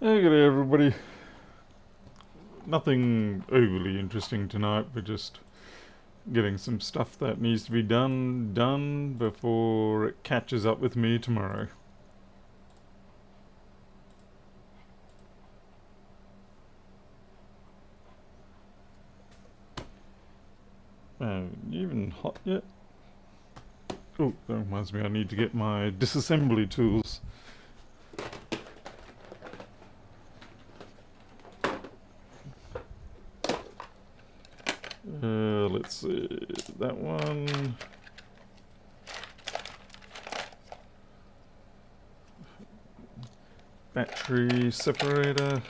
Hey, good day, everybody. Nothing overly interesting tonight. We're just getting some stuff that needs to be done before it catches up with me tomorrow. You even hot yet? Oh, that reminds me, I need to get my disassembly tools. Let's see, that one. Battery separator.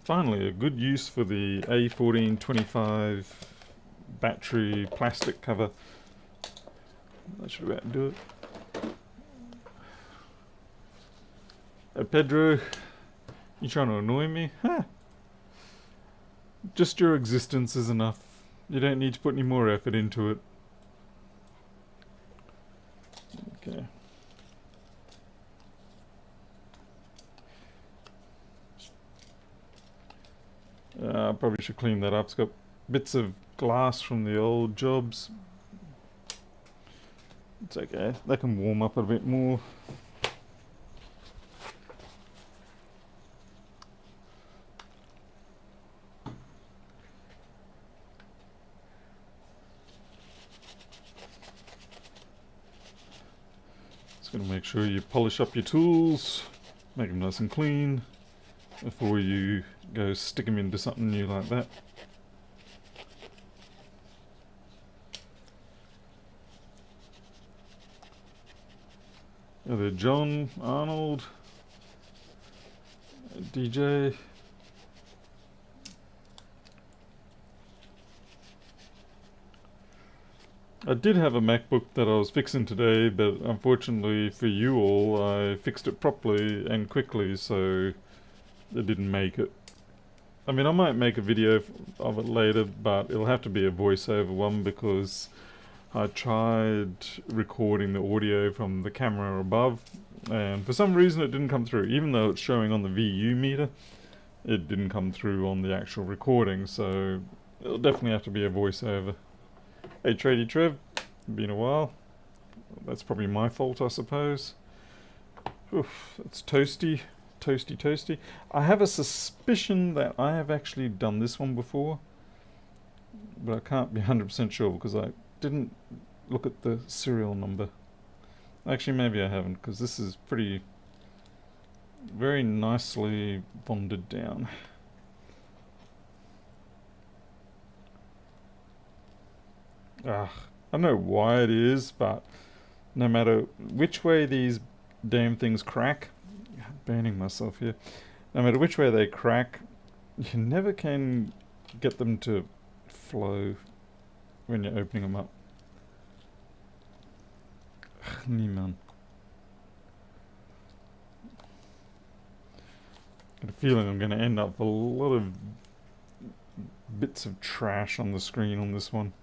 Finally, a good use for the A1425 battery plastic cover. That should about do it. Hey Pedro, you trying to annoy me? Huh. Just your existence is enough. You don't need to put any more effort into it. Okay. I probably should clean that up. It's got bits of glass from the old jobs. It's okay. That can warm up a bit more. Just gonna make sure you polish up your tools, make them nice and clean before you go stick them into something new like that. There, John, Arnold, DJ. I did have a MacBook that I was fixing today, but unfortunately for you all, I fixed it properly and quickly, so it didn't make it. I mean, I might make a video of it later, but it'll have to be a voiceover one because I tried recording the audio from the camera above, and for some reason it didn't come through. Even though it's showing on the VU meter, it didn't come through on the actual recording, so it'll definitely have to be a voiceover. Hey Tradie Trev, been a while. That's probably my fault, I suppose. Oof, it's toasty. Toasty. I have a suspicion that I have actually done this one before, but I can't be 100% sure because I didn't look at the serial number. Actually, maybe I haven't, because this is pretty very nicely bonded down. I don't know why it is, but no matter which way these damn things crack, I'm burning myself here. No matter which way they crack, you never can get them to flow when you're opening them up. Niemand. Got a feeling I'm going to end up with a lot of bits of trash on the screen on this one.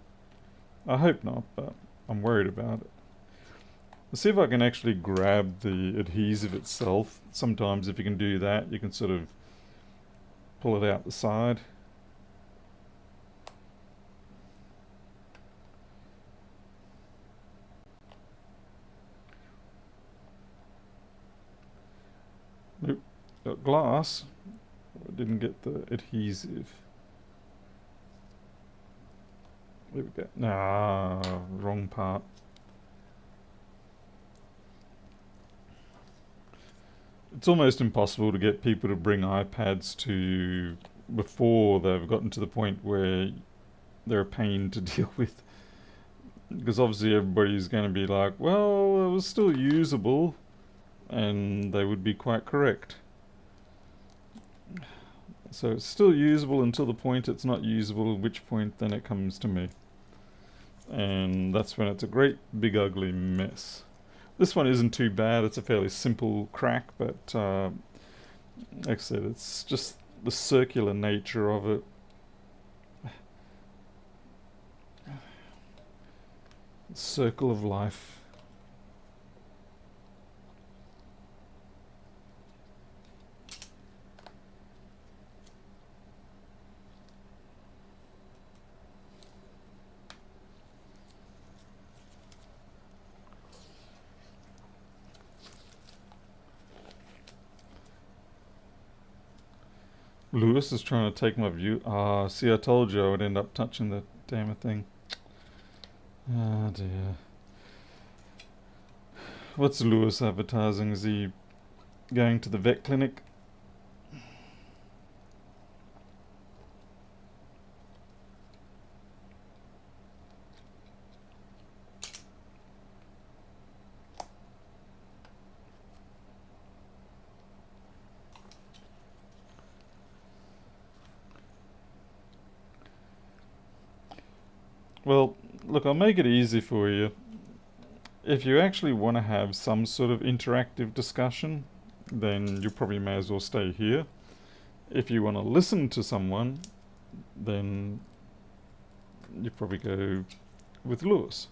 I hope not, but I'm worried about it. Let's see if I can actually grab the adhesive itself. Sometimes if you can do that, you can sort of pull it out the side. Nope, got glass. I didn't get the adhesive. There we go. Wrong part. It's almost impossible to get people to bring iPads to before they've gotten to the point where they're a pain to deal with. Because obviously everybody's going to be like, well, it was still usable, and they would be quite correct. So it's still usable until the point it's not usable, at which point then it comes to me. And that's when it's a great big ugly mess. This one isn't too bad, it's a fairly simple crack, but like I said, it's just the circular nature of it. Circle of life. Lewis is trying to take my view. Ah, see, I told you I would end up touching the damn thing. Ah, dear. What's Lewis advertising? Is he going to the vet clinic? Well, look, I'll make it easy for you. If you actually want to have some sort of interactive discussion, then you probably may as well stay here. If you want to listen to someone, then you probably go with Lewis.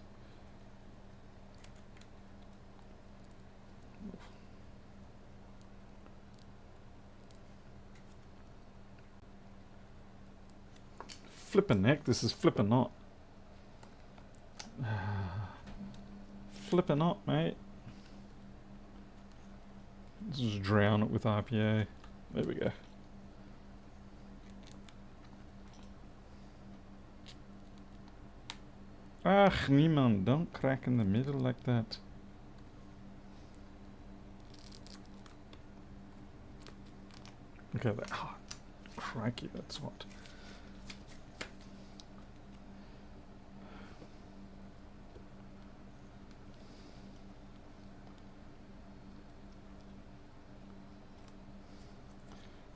Flippin' heck, this is flippin' not. Flippin' not, mate. Let's just drown it with IPA. There we go. Ach, niemand, don't crack in the middle like that. Okay, that. Oh, crikey, that's what.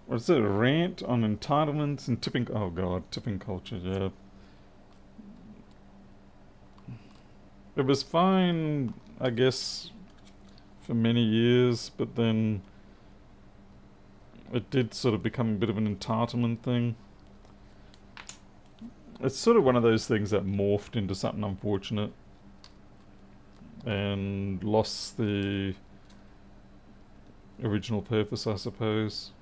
What's it? A rant on entitlements and tipping. Oh god, tipping culture, yeah. It was fine, I guess, for many years, but then it did sort of become a bit of an entitlement thing. It's sort of one of those things that morphed into something unfortunate and lost the original purpose, I suppose,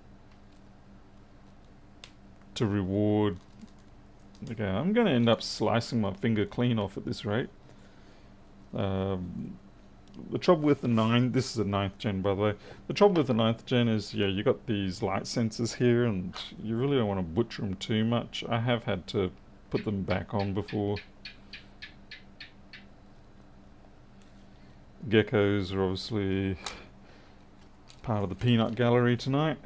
to reward. Okay, I'm going to end up slicing my finger clean off at this rate. The trouble with the this is a 9th gen, by the way. The trouble with the 9th gen is, yeah, you got these light sensors here, and you really don't want to butcher them too much. I have had to put them back on before. Geckos are obviously part of the peanut gallery tonight.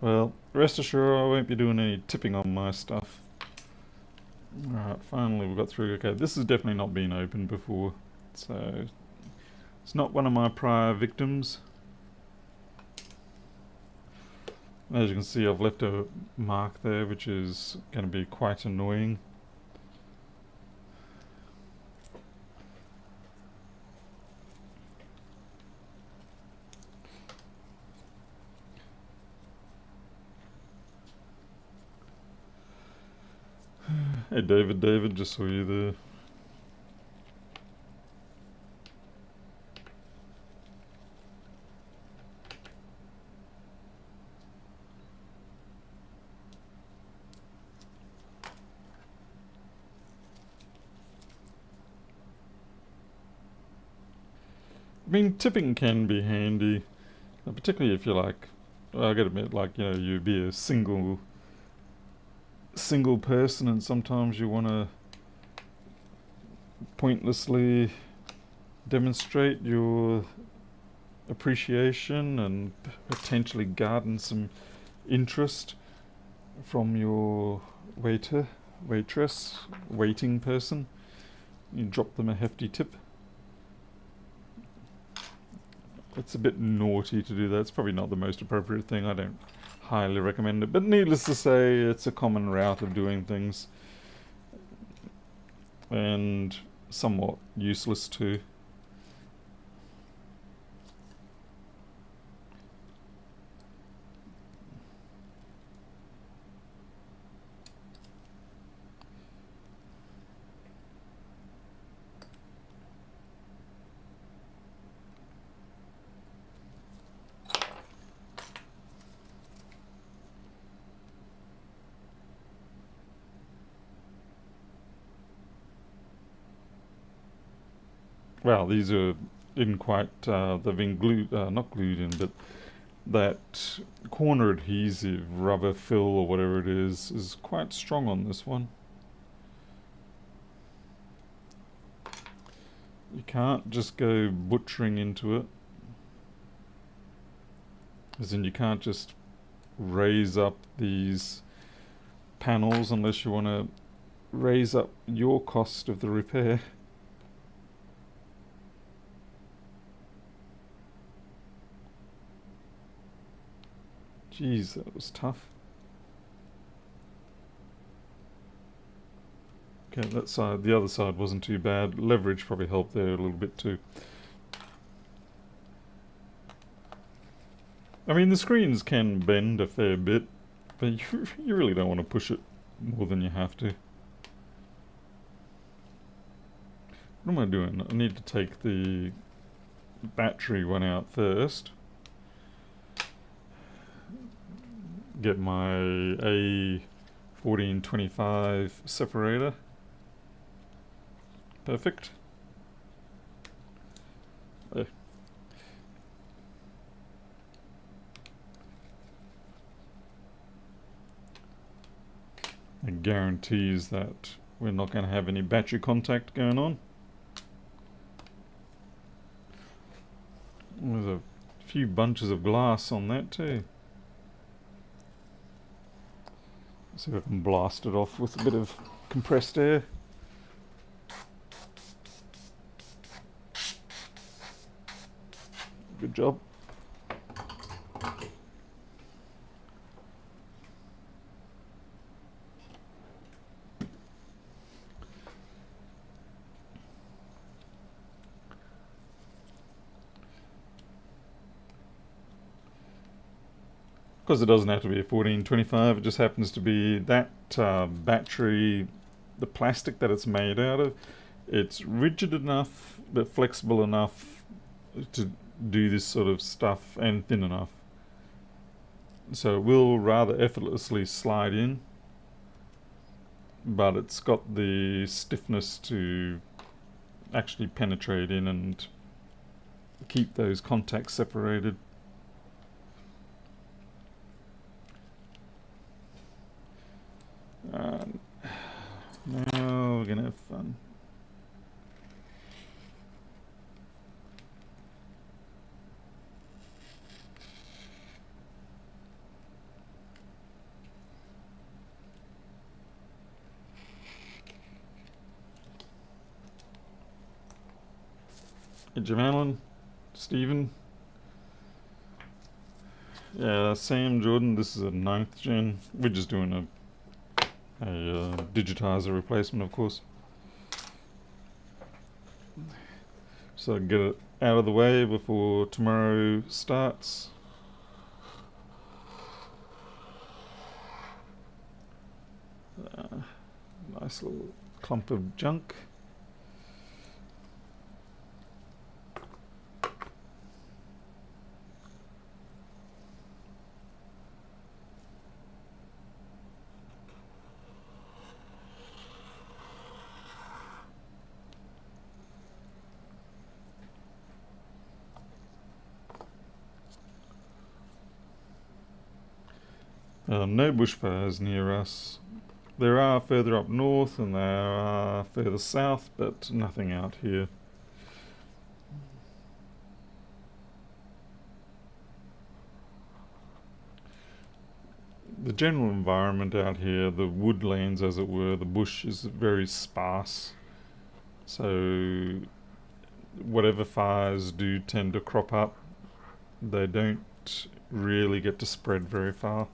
Well, rest assured I won't be doing any tipping on my stuff. Alright, finally we got through. Okay, this has definitely not been opened before, so it's not one of my prior victims. As you can see, I've left a mark there, which is going to be quite annoying. Hey David, just saw you there. I mean, tipping can be handy, particularly if you're like, well, I gotta admit, like, you know, you'd be a single person and sometimes you want to pointlessly demonstrate your appreciation and potentially garner some interest from your waitress, waiting person. You drop them a hefty tip. It's a bit naughty to do that. It's probably not the most appropriate thing. I don't highly recommend it. But needless to say, it's a common route of doing things. And somewhat useless too. Well, these are didn't quite, they've been glued, not glued in, but that corner adhesive, rubber fill or whatever it is quite strong on this one. You can't just go butchering into it. As in, you can't just raise up these panels unless you want to raise up your cost of the repair. Jeez, that was tough. Okay, that side, the other side wasn't too bad. Leverage probably helped there a little bit too. I mean, the screens can bend a fair bit, but you really don't want to push it more than you have to. What am I doing? I need to take the battery one out first. Get my A1425 separator. Perfect. There. It guarantees that we're not going to have any battery contact going on. There's a few bunches of glass on that too. See if I can blast it off with a bit of compressed air. Good job. Because it doesn't have to be a 1425, it just happens to be that battery, the plastic that it's made out of, it's rigid enough but flexible enough to do this sort of stuff and thin enough. So it will rather effortlessly slide in, but it's got the stiffness to actually penetrate in and keep those contacts separated. Now we're gonna have fun. Hey, Jim Allen, Stephen. Yeah, Sam, Jordan, this is a 9th gen. We're just doing a digitizer replacement, of course. So get it out of the way before tomorrow starts. Nice little clump of junk. No bushfires near us. There are further up north and there are further south, but nothing out here. The general environment out here, the woodlands as it were, the bush is very sparse. So whatever fires do tend to crop up, they don't really get to spread very far.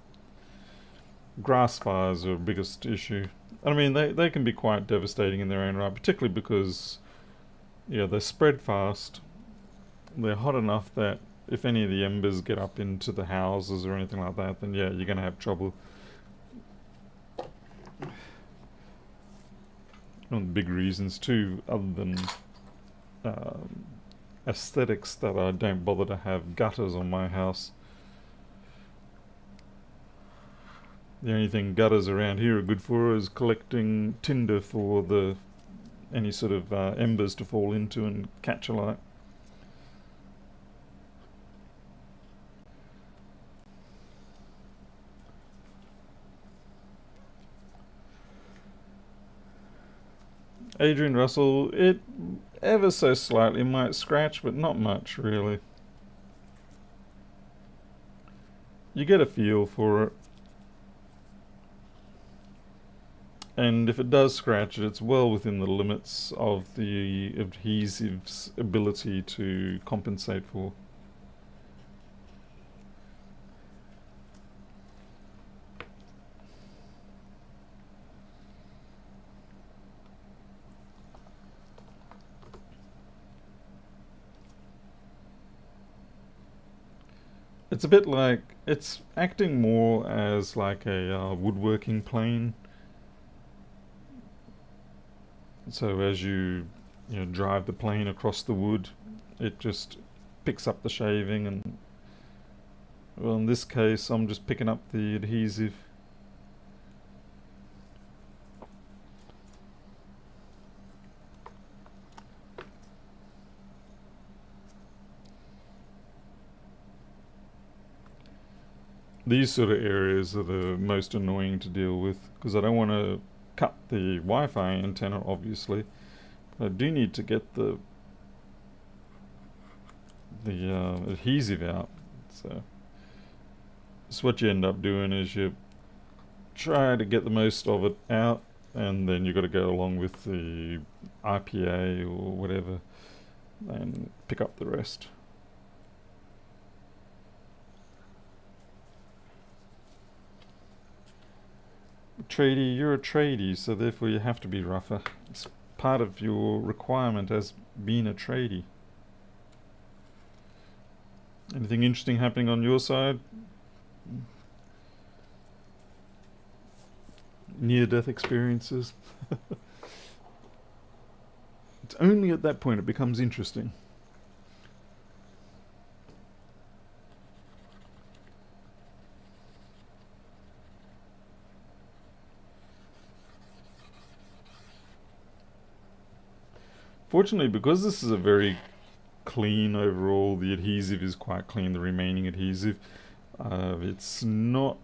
Grass fires are the biggest issue. I mean, they can be quite devastating in their own right, particularly because Yeah, they spread fast. They're hot enough that if any of the embers get up into the houses or anything like that, then yeah, you're going to have trouble. One of the big reasons too, other than um, aesthetics, that I don't bother to have gutters on my house. The only thing gutters around here are good for is collecting tinder for the any sort of embers to fall into and catch alight. Adrian Russell, it ever so slightly might scratch, but not much really. You get a feel for it. And if it does scratch it, it's well within the limits of the adhesive's ability to compensate for. It's a bit like, it's acting more as like a woodworking plane. So as you drive the plane across the wood, it just picks up the shaving, and well, in this case, I'm just picking up the adhesive. These sort of areas are the most annoying to deal with because I don't want to cut the Wi-Fi antenna, obviously. But I do need to get the adhesive out. So what you end up doing is you try to get the most of it out, and then you've got to go along with the IPA or whatever and pick up the rest. Tradie, you're a tradie, so therefore you have to be rougher. It's part of your requirement as being a tradie. Anything interesting happening on your side? Near-death experiences? It's only at that point it becomes interesting. Fortunately, because this is a very clean overall, the adhesive is quite clean, the remaining adhesive, it's not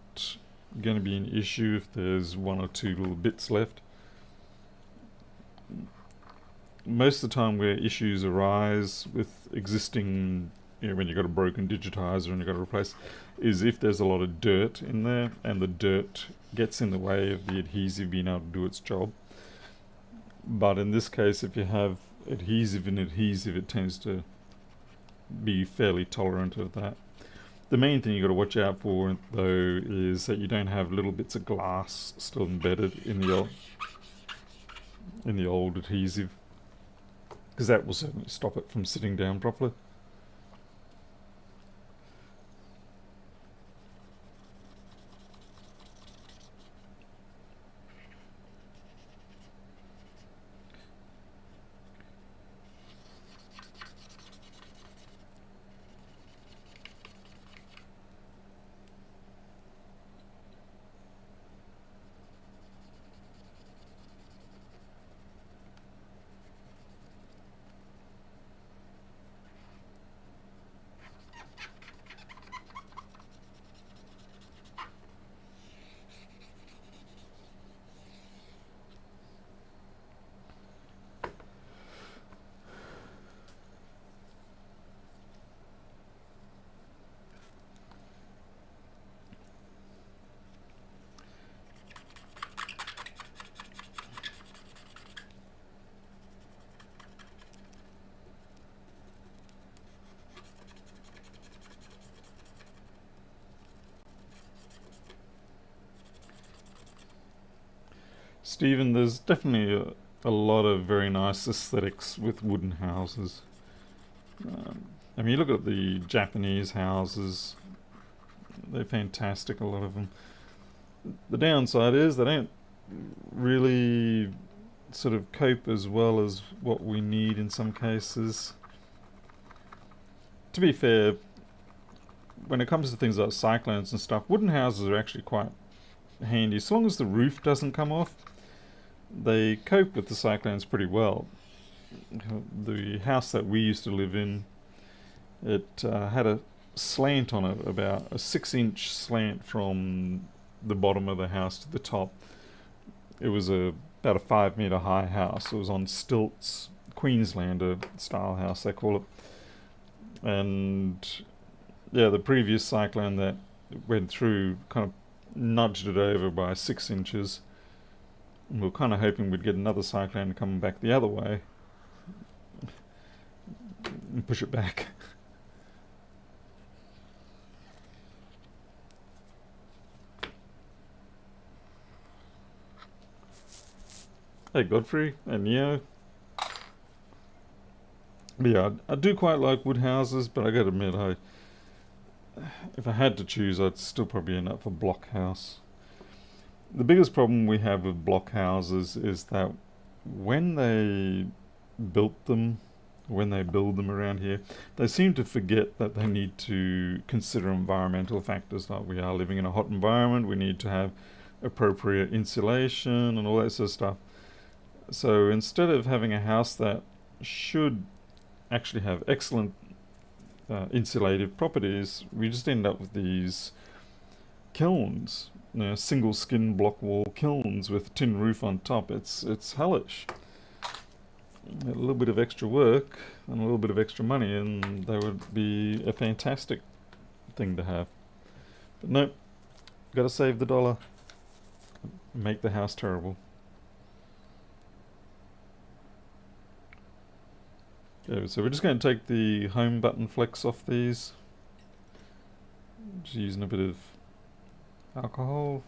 going to be an issue if there's one or two little bits left. Most of the time where issues arise with existing, when you've got a broken digitizer and you've got to replace, is if there's a lot of dirt in there and the dirt gets in the way of the adhesive being able to do its job. But in this case, if you have adhesive in adhesive, it tends to be fairly tolerant of that. The main thing you've got to watch out for, though, is that you don't have little bits of glass still embedded in the old adhesive, because that will certainly stop it from sitting down properly. Stephen, there's definitely a lot of very nice aesthetics with wooden houses. I mean, you look at the Japanese houses, they're fantastic, a lot of them. The downside is they don't really sort of cope as well as what we need in some cases. To be fair, when it comes to things like cyclones and stuff, wooden houses are actually quite handy. As long as the roof doesn't come off, they cope with the cyclones pretty well. The house that we used to live in, it had a slant on it, about a 6-inch slant from the bottom of the house to the top. It was about a 5 meter high house. It was on stilts, Queenslander style house they call it. And yeah, the previous cyclone that went through kind of nudged it over by 6 inches. And we were kind of hoping we'd get another cyclone coming back the other way and push it back. Hey Godfrey and Neo. But yeah, I do quite like wood houses, but I gotta admit, if I had to choose, I'd still probably end up for block house. The biggest problem we have with block houses is that when they built them, when they build them around here, they seem to forget that they need to consider environmental factors. Like, we are living in a hot environment, we need to have appropriate insulation and all that sort of stuff. So instead of having a house that should actually have excellent insulative properties, we just end up with these kilns, single skin block wall kilns with a tin roof on top. It's hellish. A little bit of extra work and a little bit of extra money, and they would be a fantastic thing to have. But nope, gotta save the dollar. Make the house terrible. Okay, so we're just going to take the home button flex off these. Just using a bit of alcohol.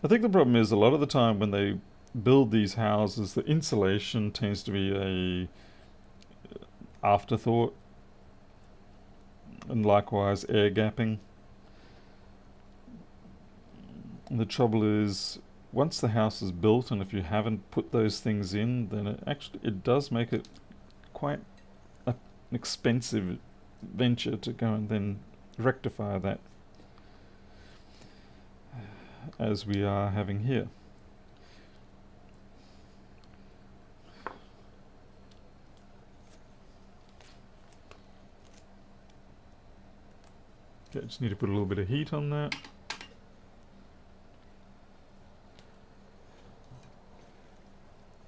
I think the problem is a lot of the time when they build these houses, the insulation tends to be a afterthought, and likewise air gapping. And the trouble is, once the house is built, and if you haven't put those things in, then it does make it quite an expensive venture to go and then rectify that, as we are having here. Okay, just need to put a little bit of heat on that.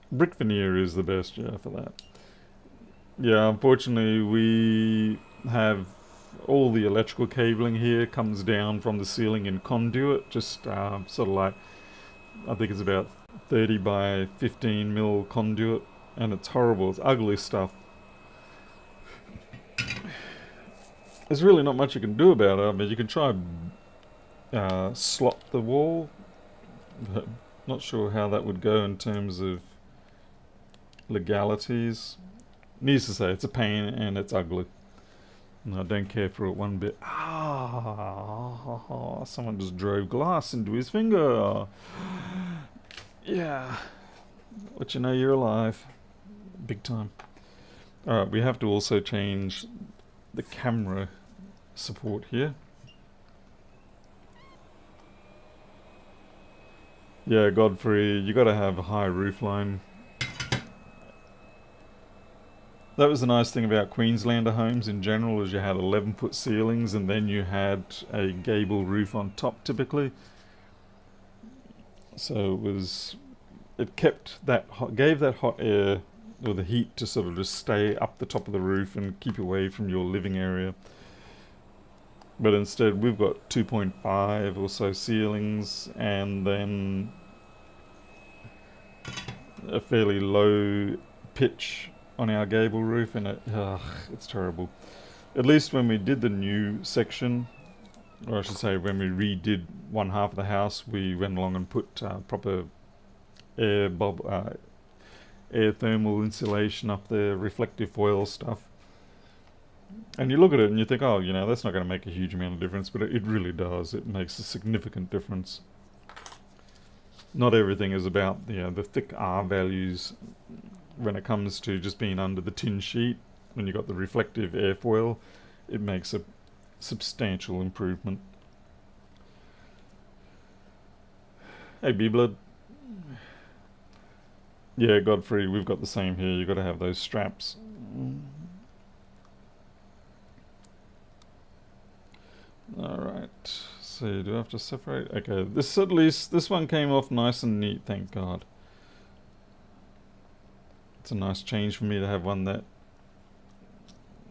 Brick veneer is the best, yeah, for that. Yeah, unfortunately we have all the electrical cabling here comes down from the ceiling in conduit, just sort of like, I think it's about 30 by 15 mil conduit, and it's horrible, it's ugly stuff. There's really not much you can do about it. I mean, you can try slot the wall, but not sure how that would go in terms of legalities. Needless to say, it's a pain and it's ugly. And I don't care for it one bit. Ah, someone just drove glass into his finger. Yeah, let you know you're alive. Big time. Alright, we have to also change the camera support here. Yeah, Godfrey, you gotta have a high roofline. That was the nice thing about Queenslander homes in general, is you had 11-foot ceilings and then you had a gable roof on top typically. So it kept that gave that hot air or the heat to sort of just stay up the top of the roof and keep away from your living area. But instead we've got 2.5 or so ceilings, and then a fairly low pitch on our gable roof, and it's terrible. At least when we did the new section, or I should say when we redid one half of the house, we went along and put proper air thermal insulation up there, reflective foil stuff. And you look at it and you think, oh, that's not going to make a huge amount of difference, but it really does. It makes a significant difference. Not everything is about the thick R values when it comes to just being under the tin sheet. When you've got the reflective airfoil, it makes a substantial improvement. Hey, B-Blood. Yeah, Godfrey, we've got the same here. You've got to have those straps. Alright, so do I have to separate? Okay, this one came off nice and neat, thank God. It's a nice change for me to have one that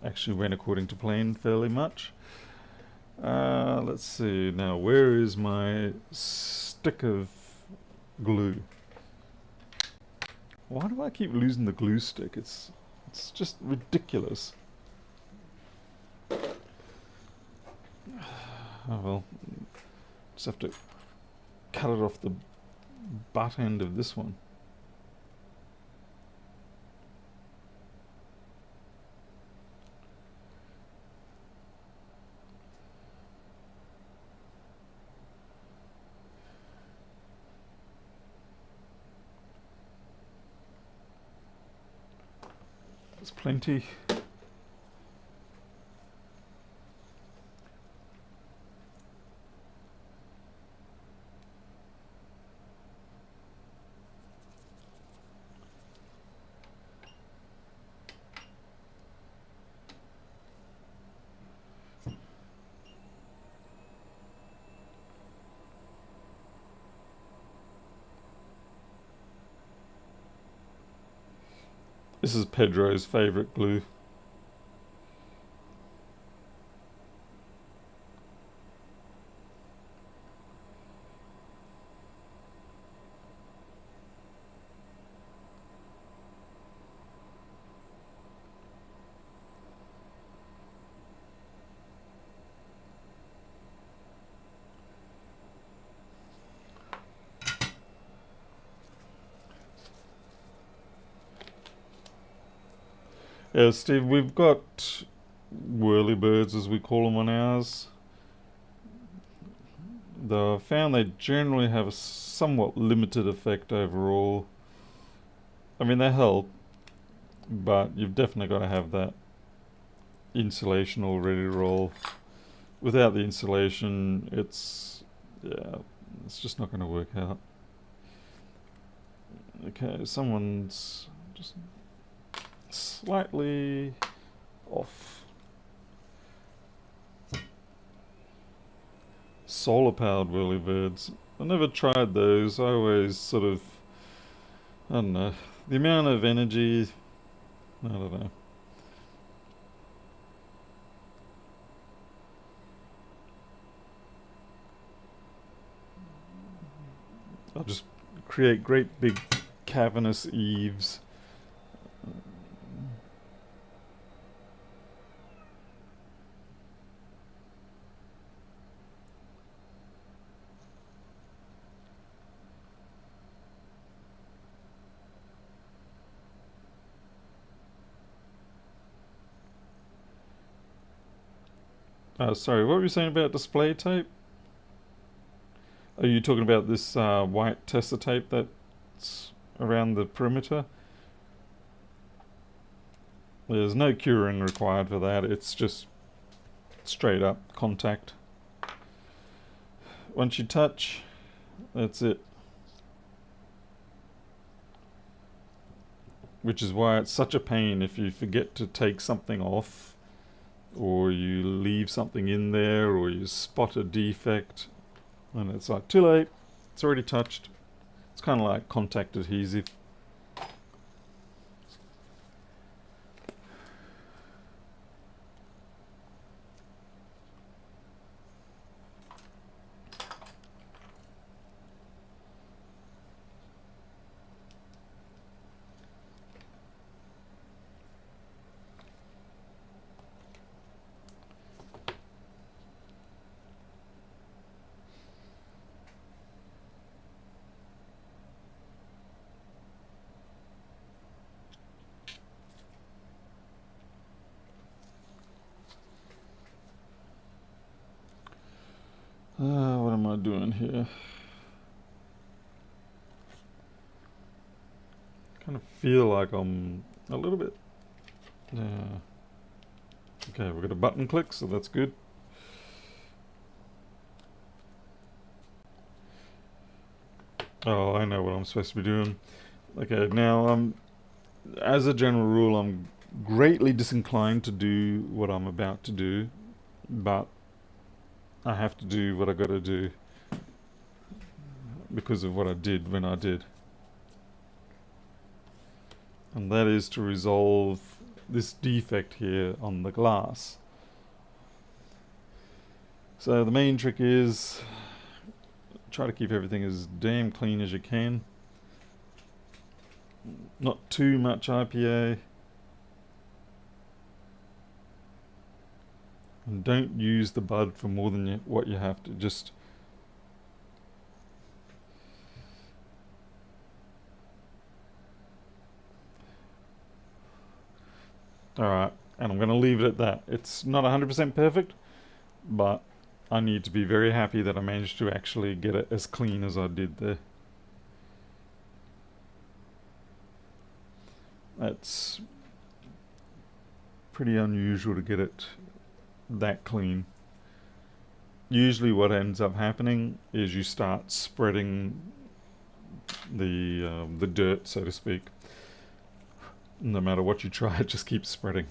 actually went according to plan fairly much. Let's see, now where is my stick of glue? Why do I keep losing the glue stick? It's just ridiculous. Oh well, just have to cut it off the butt end of this one. There's plenty. This is Pedro's favourite glue. Yeah, Steve, we've got whirlybirds, as we call them, on ours. Though I found they generally have a somewhat limited effect overall. I mean, they help, but you've definitely got to have that insulation all ready to roll. Without the insulation, it's just not going to work out. Okay, someone's just slightly off. Solar powered whirlybirds. I never tried those. I always sort of, I don't know, the amount of energy, I don't know. I'll just create great big cavernous eaves. Sorry, what were you saying about display tape? Are you talking about this white tester tape that's around the perimeter? There's no curing required for that. It's just straight up contact. Once you touch, that's it. Which is why it's such a pain if you forget to take something off, or you leave something in there, or you spot a defect, and it's like, too late, it's already touched. It's kind of like contact adhesive. What am I doing here? Kind of feel like I'm a little bit... okay, we've got a button click, so that's good. Oh, I know what I'm supposed to be doing. Okay, now, as a general rule, I'm greatly disinclined to do what I'm about to do, but I have to do what I gotta do because of what I did when I did. And that is to resolve this defect here on the glass. So the main trick is try to keep everything as damn clean as you can. Not too much IPA. And don't use the bud for more than what you have to. Just alright, and I'm going to leave it at that. It's not 100% perfect, but I need to be very happy that I managed to actually get it as clean as I did there. That's pretty unusual to get it that clean. Usually what ends up happening is you start spreading the dirt, so to speak. No matter what you try, it just keeps spreading.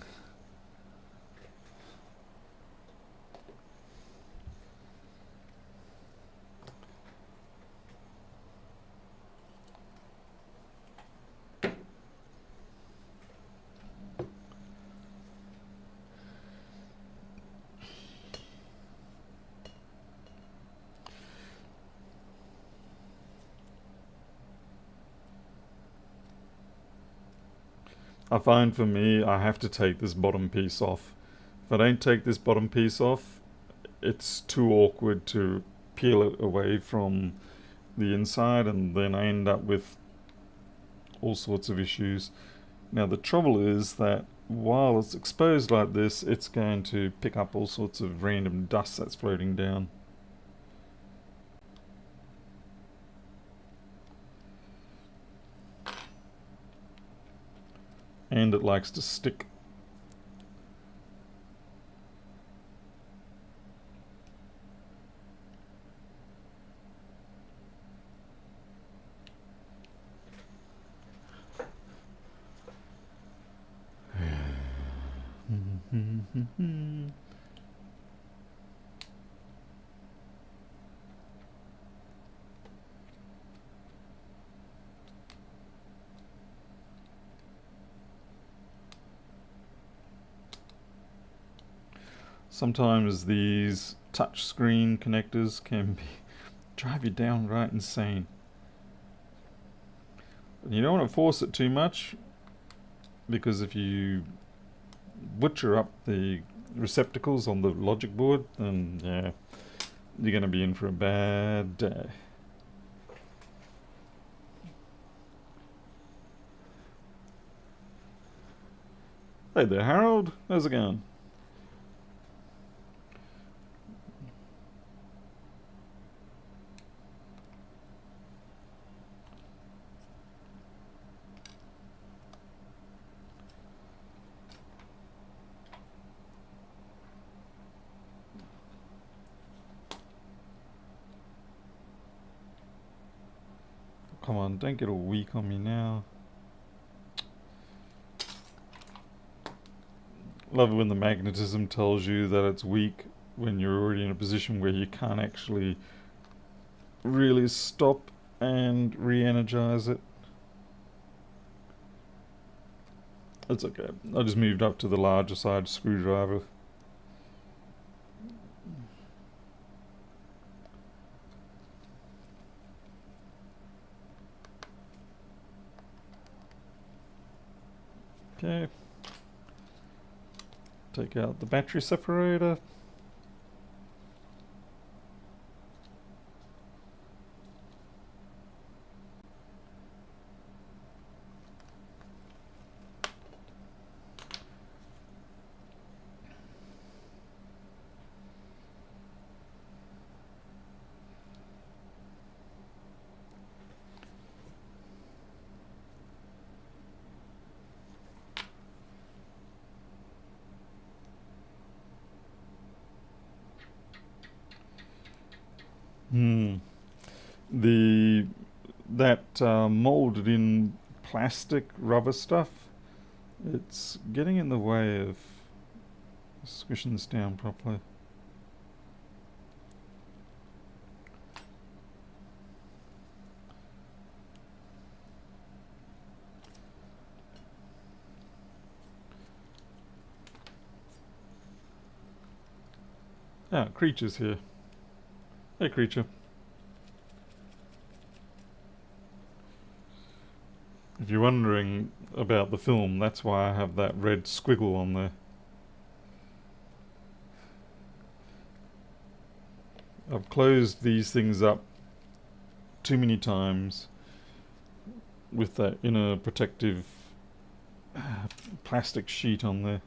I find for me, I have to take this bottom piece off. If I don't take this bottom piece off, it's too awkward to peel it away from the inside, and then I end up with all sorts of issues. Now the trouble is that while it's exposed like this, it's going to pick up all sorts of random dust that's floating down. And it likes to stick. Sometimes these touchscreen connectors can drive you downright insane. You don't want to force it too much, because if you butcher up the receptacles on the logic board, then yeah, you're going to be in for a bad day. Hey there, Harold. How's it going? Come on, don't get all weak on me now. Love it when the magnetism tells you that it's weak when you're already in a position where you can't actually really stop and re-energize it. It's okay. I just moved up to the larger side screwdriver. Okay. Take out the battery separator. Hmm. The that molded in plastic rubber stuff, it's getting in the way of squishing this down properly. Ah, Creature's here. Hey, Creature. If you're wondering about the film, that's why I have that red squiggle on there. I've closed these things up too many times with that inner protective plastic sheet on there.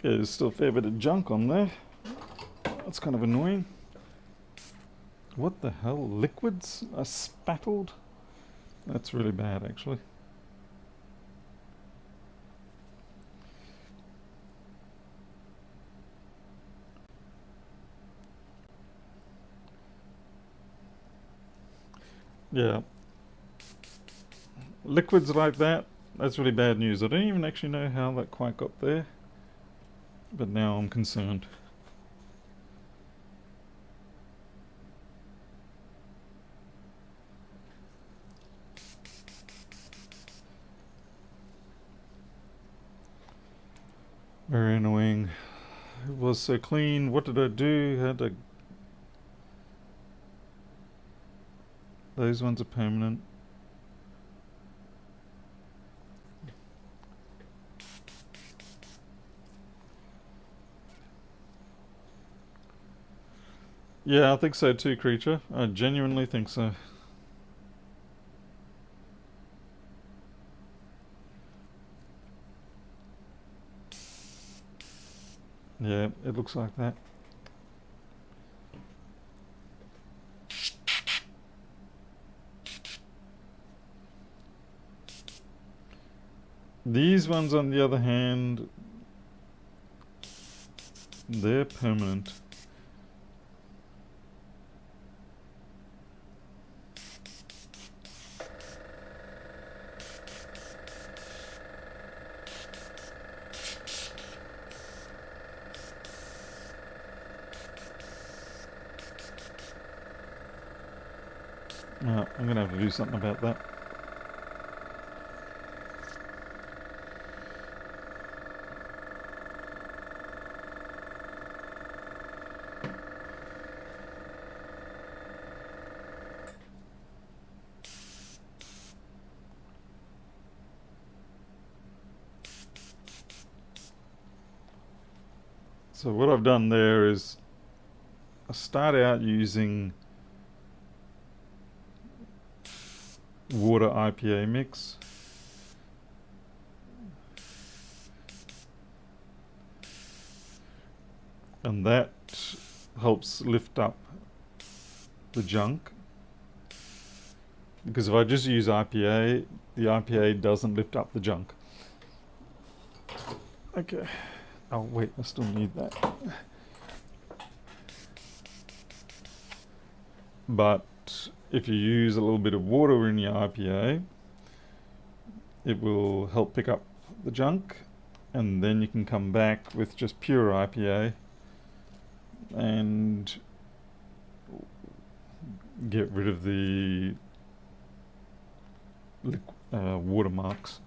Okay, there's still a fair bit of junk on there. That's kind of annoying. What the hell? Liquids are spattled? That's really bad, actually. Yeah. Liquids like that, that's really bad news. I don't even actually know how that quite got there, but now I'm concerned. Very annoying. It was so clean. What did I do? Had to... Those ones are permanent. Yeah, I think so too, Creature. I genuinely think so. Yeah, it looks like that. These ones, on the other hand, they're permanent. Oh, I'm going to have to do something about that. So what I've done there is I start out using water IPA mix. And that helps lift up the junk. Because if I just use IPA, the IPA doesn't lift up the junk. Okay. Oh wait, I still need that. But if you use a little bit of water in your IPA, it will help pick up the junk, and then you can come back with just pure IPA and get rid of the watermarks.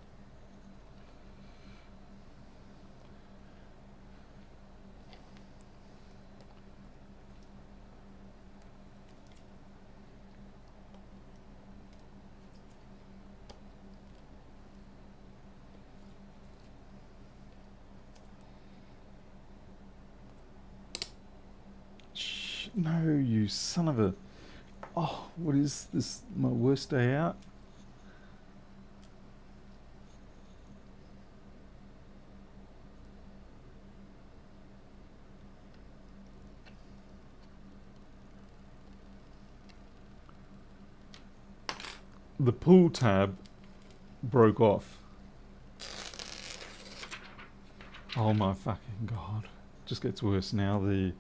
No, you son of a... Oh, what is this? My worst day out? The pull tab broke off. Oh my fucking god. Just gets worse now. The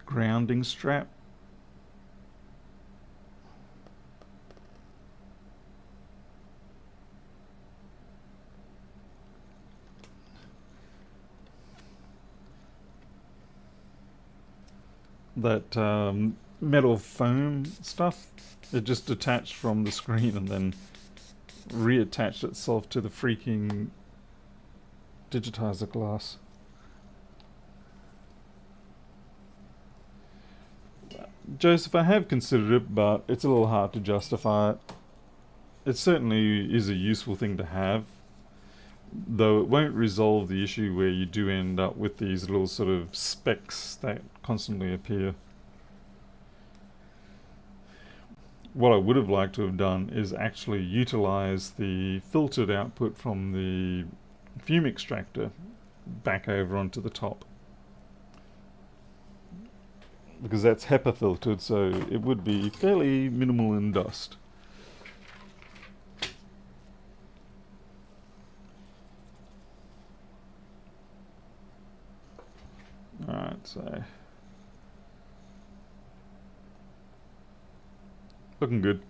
grounding strap. That metal foam stuff, it just detached from the screen and then reattached itself to the freaking digitizer glass. Joseph, I have considered it, but it's a little hard to justify it. It certainly is a useful thing to have, though it won't resolve the issue where you do end up with these little sort of specks that constantly appear. What I would have liked to have done is actually utilize the filtered output from the fume extractor back over onto the top, because that's HEPA filtered, so it would be fairly minimal in dust. Alright, so looking good.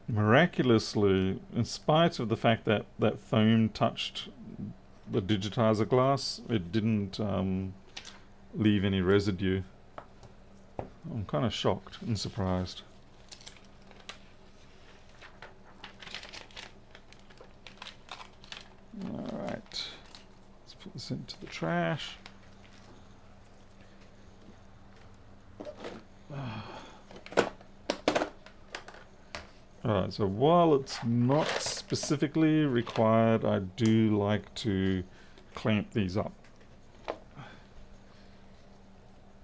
Miraculously, in spite of the fact that that foam touched the digitizer glass, it didn't leave any residue. I'm kind of shocked and surprised. Alright, let's put this into the trash. Alright, so while it's not specifically required, I do like to clamp these up.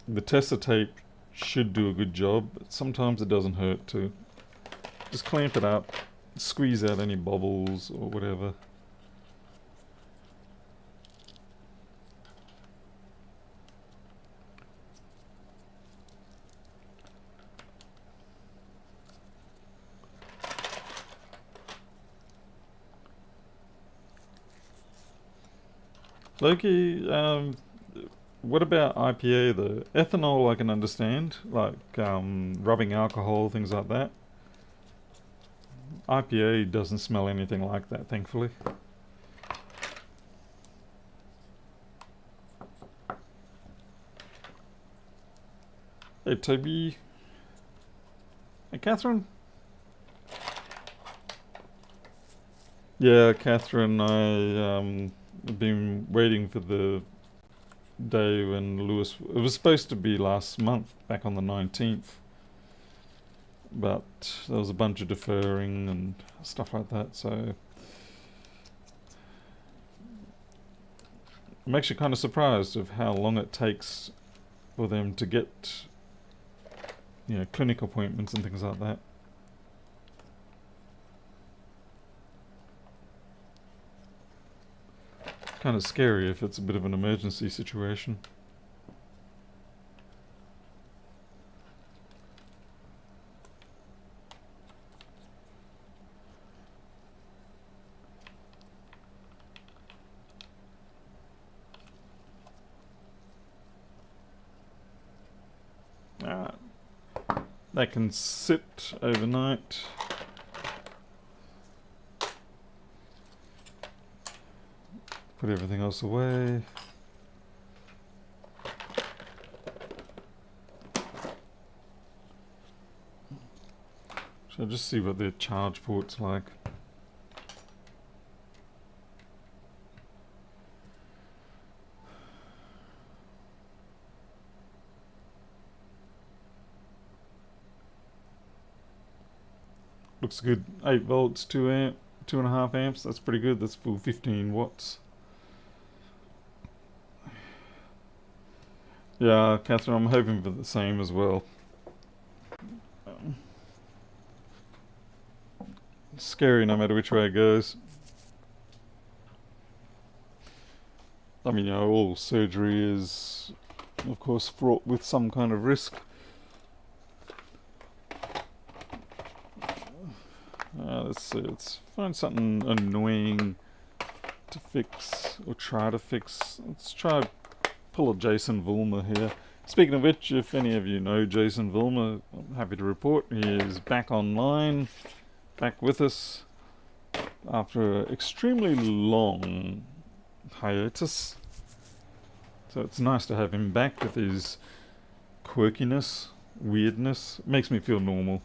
The tester tape should do a good job, but sometimes it doesn't hurt to just clamp it up, squeeze out any bubbles or whatever. Loki, what about IPA though? Ethanol I can understand, like rubbing alcohol, things like that. IPA doesn't smell anything like that, thankfully. Hey Toby. Hey Catherine. Yeah, Catherine, I've been waiting for the day when Lewis... It was supposed to be last month, back on the 19th. But there was a bunch of deferring and stuff like that, so... I'm actually kind of surprised of how long it takes for them to get, you know, clinic appointments and things like that. Kind of scary if it's a bit of an emergency situation. That can sit overnight. Put everything else away. So just see what their charge port's like. Looks good. 8 volts, 2.5 amps. That's pretty good. That's full 15 watts. Yeah, Catherine, I'm hoping for the same as well. Scary no matter which way it goes. I mean, all surgery is, of course, fraught with some kind of risk. Let's see, let's find something annoying to fix, or try to fix. Let's try pull a Jason Vollmer here. Speaking of which, if any of you know Jason Vollmer, I'm happy to report he is back online, back with us after an extremely long hiatus. So it's nice to have him back with his quirkiness, weirdness. It makes me feel normal.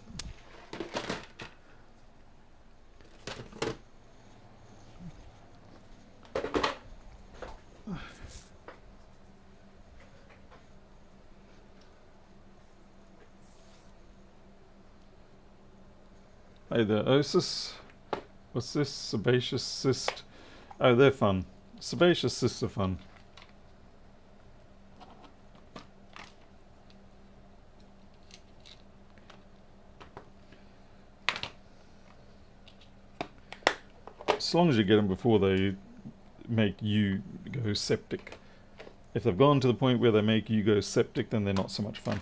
Hey there, Osis. What's this? Sebaceous cyst. Oh, they're fun. Sebaceous cysts are fun. As long as you get them before they make you go septic. If they've gone to the point where they make you go septic, then they're not so much fun.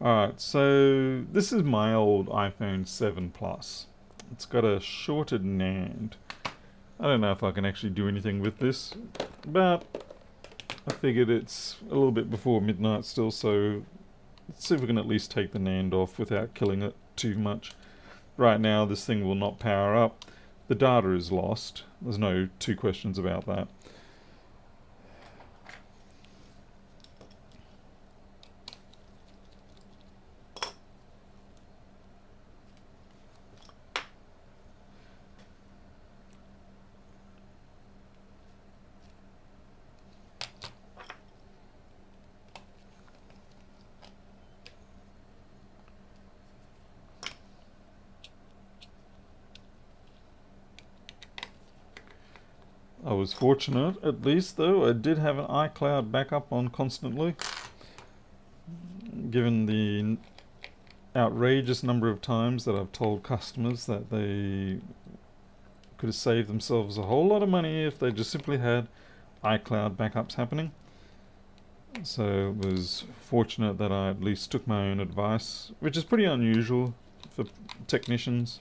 Alright, so this is my old iPhone 7 Plus. It's got a shorted NAND. I don't know if I can actually do anything with this, but I figured it's a little bit before midnight still, so let's see if we can at least take the NAND off without killing it too much. Right now this thing will not power up. The data is lost. There's no two questions about that. I was fortunate, at least, though. I did have an iCloud backup on constantly. Given the outrageous number of times that I've told customers that they could have saved themselves a whole lot of money if they just simply had iCloud backups happening. So it was fortunate that I at least took my own advice, which is pretty unusual for technicians.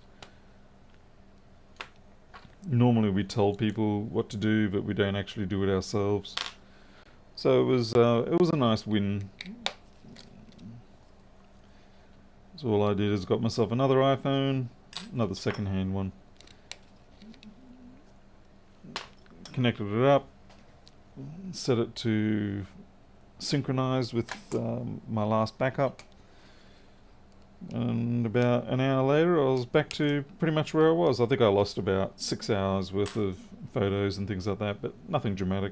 Normally we tell people what to do, but we don't actually do it ourselves. So it was a nice win. So all I did is got myself another iPhone, another second-hand one. Connected it up, set it to synchronize with my last backup. And about an hour later I was back to pretty much where I was. I think I lost about 6 hours worth of photos and things like that, but nothing dramatic.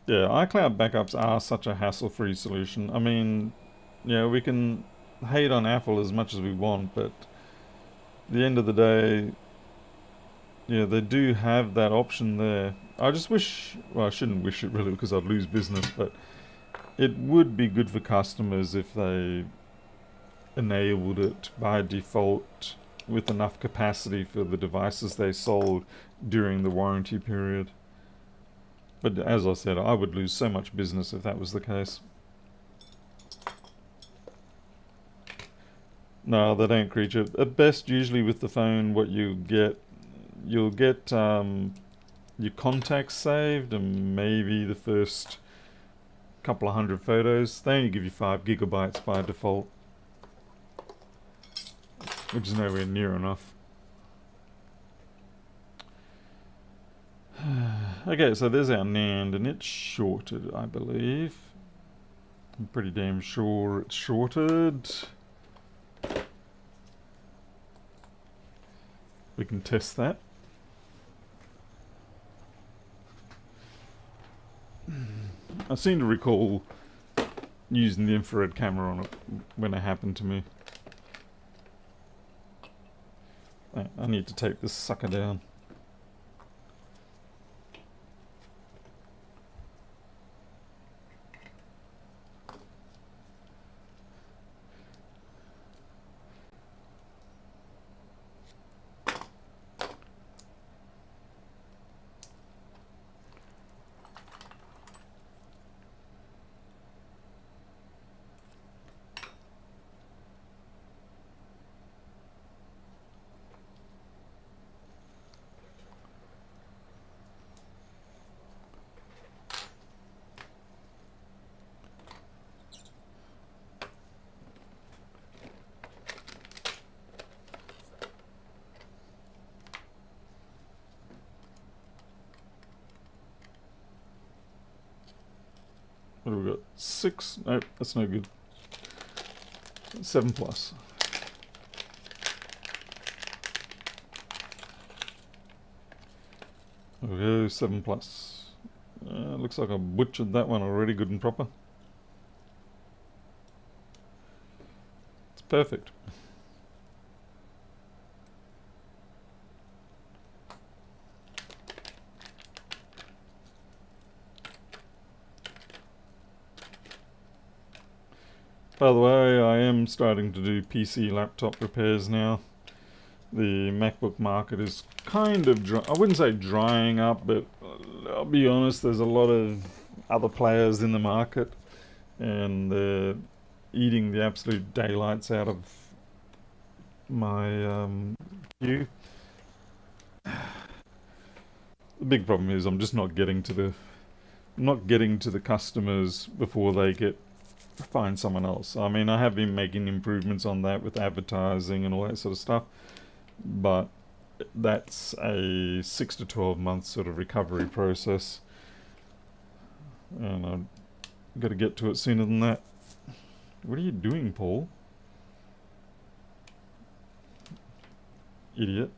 Yeah, iCloud backups are such a hassle-free solution. I mean, yeah, we can hate on Apple as much as we want, but at the end of the day, yeah, they do have that option there. I just wish, well, I shouldn't wish it really because I'd lose business, but it would be good for customers if they enabled it by default with enough capacity for the devices they sold during the warranty period. But as I said, I would lose so much business if that was the case. No, they don't creature. At best, usually with the phone, what you'll get your contacts saved and maybe the first couple of hundred photos. They only give you 5 gigabytes by default, which is nowhere near enough. Okay, so there's our NAND, and it's shorted, I believe. I'm pretty damn sure it's shorted. We can test that. I seem to recall using the infrared camera on it when it happened to me. I need to take this sucker down. What have we got? 6? Nope, that's no good. 7 plus. Okay, 7 plus. Looks like I butchered that one already, good and proper. It's perfect. By the way, I am starting to do PC laptop repairs now. The MacBook market is kind of I wouldn't say drying up, but I'll be honest, there's a lot of other players in the market, and they're eating the absolute daylights out of my queue. The big problem is I'm just not getting to the customers before they find someone else. I mean, I have been making improvements on that with advertising and all that sort of stuff, but that's a 6 to 12 month sort of recovery process, and I've got to get to it sooner than that. What are you doing, Paul? Idiot.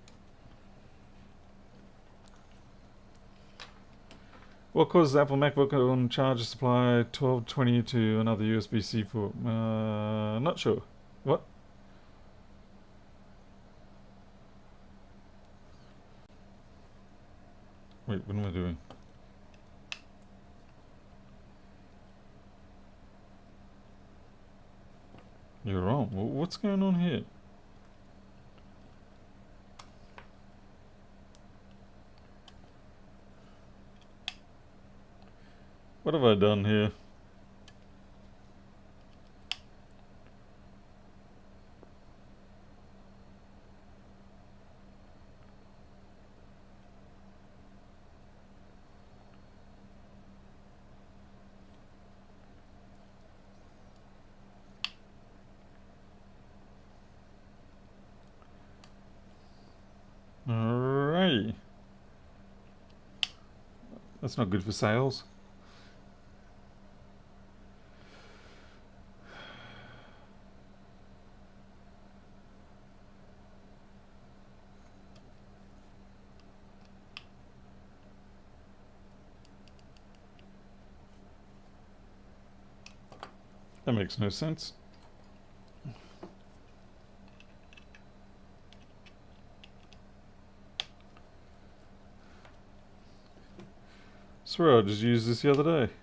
What causes Apple MacBook on charger supply 1220 to another USB-C port? Not sure. What? Wait, what am I doing? You're wrong. What's going on here? What have I done here? Alrighty. That's not good for sales. That makes no sense. Swear I just used this the other day.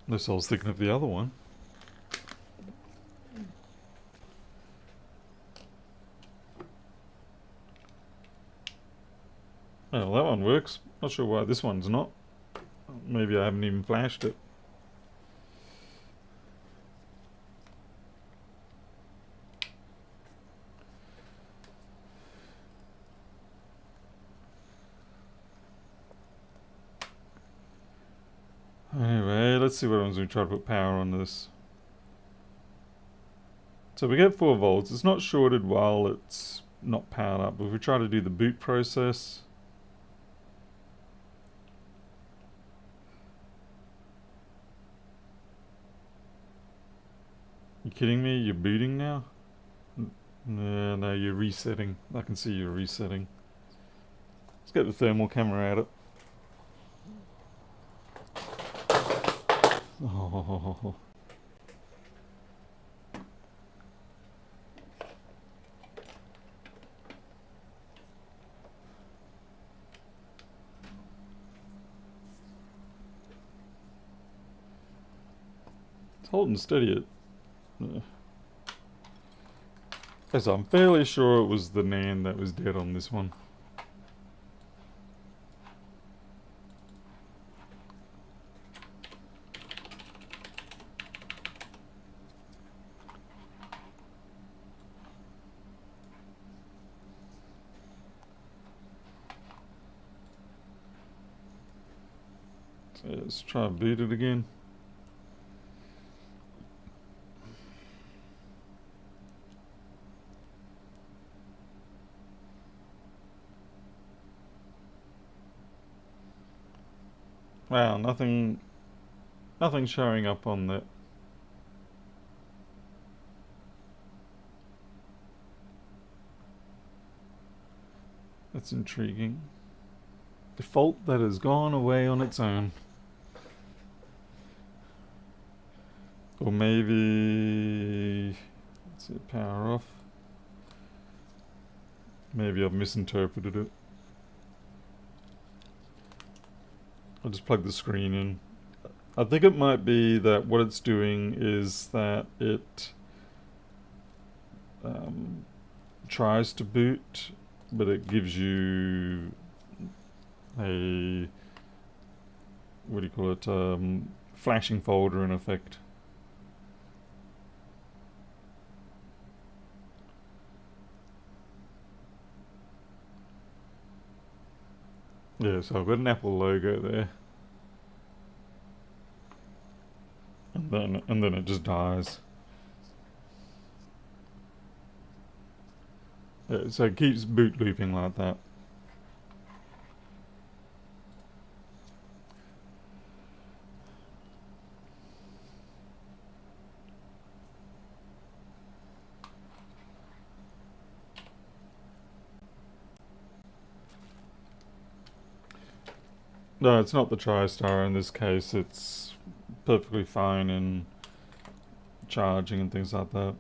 Unless I was thinking of the other one. Well, that one works. Not sure why this one's not. Maybe I haven't even flashed it. Anyway, let's see what happens when we try to put power on this. So we get 4 volts. It's not shorted while it's not powered up. But if we try to do the boot process, You kidding me? You're booting now? No, you're resetting. I can see you're resetting. Let's get the thermal camera at it. Oh. It's holding steady at... Yes, I'm fairly sure it was the NAND that was dead on this one. So let's try and boot it again. Wow, nothing showing up on that. That's intriguing. Default that has gone away on its own. Or maybe... Let's see, power off. Maybe I've misinterpreted it. I'll just plug the screen in. I think it might be that what it's doing is that it tries to boot, but it gives you a, what do you call it, flashing folder in effect. Yeah, so I've got an Apple logo there. And then it just dies. Yeah, so it keeps boot looping like that. No, it's not the TriStar in this case. It's perfectly fine in charging and things like that.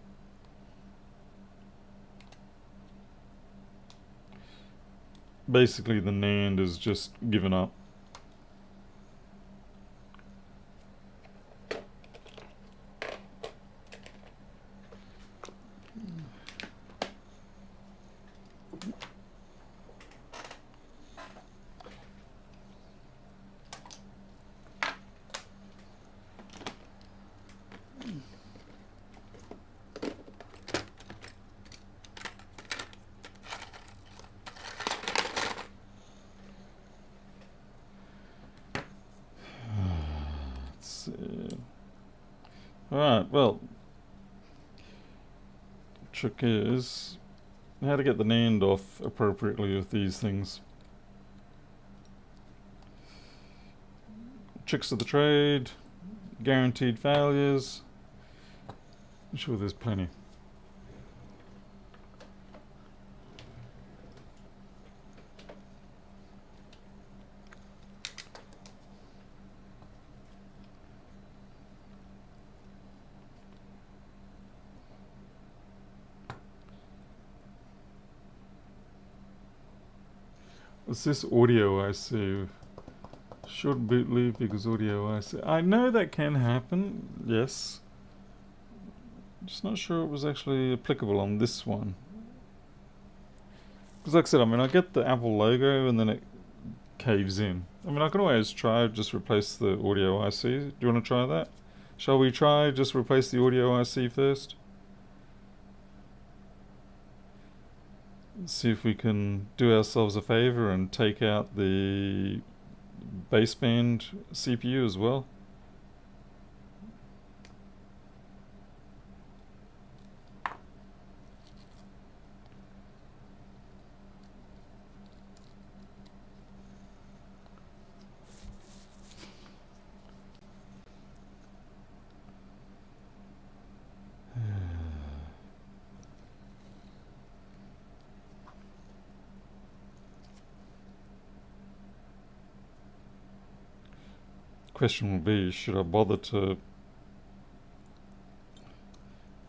Basically, the NAND is just given up. Alright, well, trick is how to get the NAND off appropriately with these things. Tricks of the trade, guaranteed failures. I'm sure there's plenty. What's this audio IC? Should boot loop because audio IC. I know that can happen, yes. Just not sure it was actually applicable on this one. Because like I said, I mean, I get the Apple logo and then it caves in. I mean, I can always try just replace the audio IC. Do you want to try that? Shall we try just replace the audio IC first? See if we can do ourselves a favor and take out the baseband CPU as well. question will be, should I bother to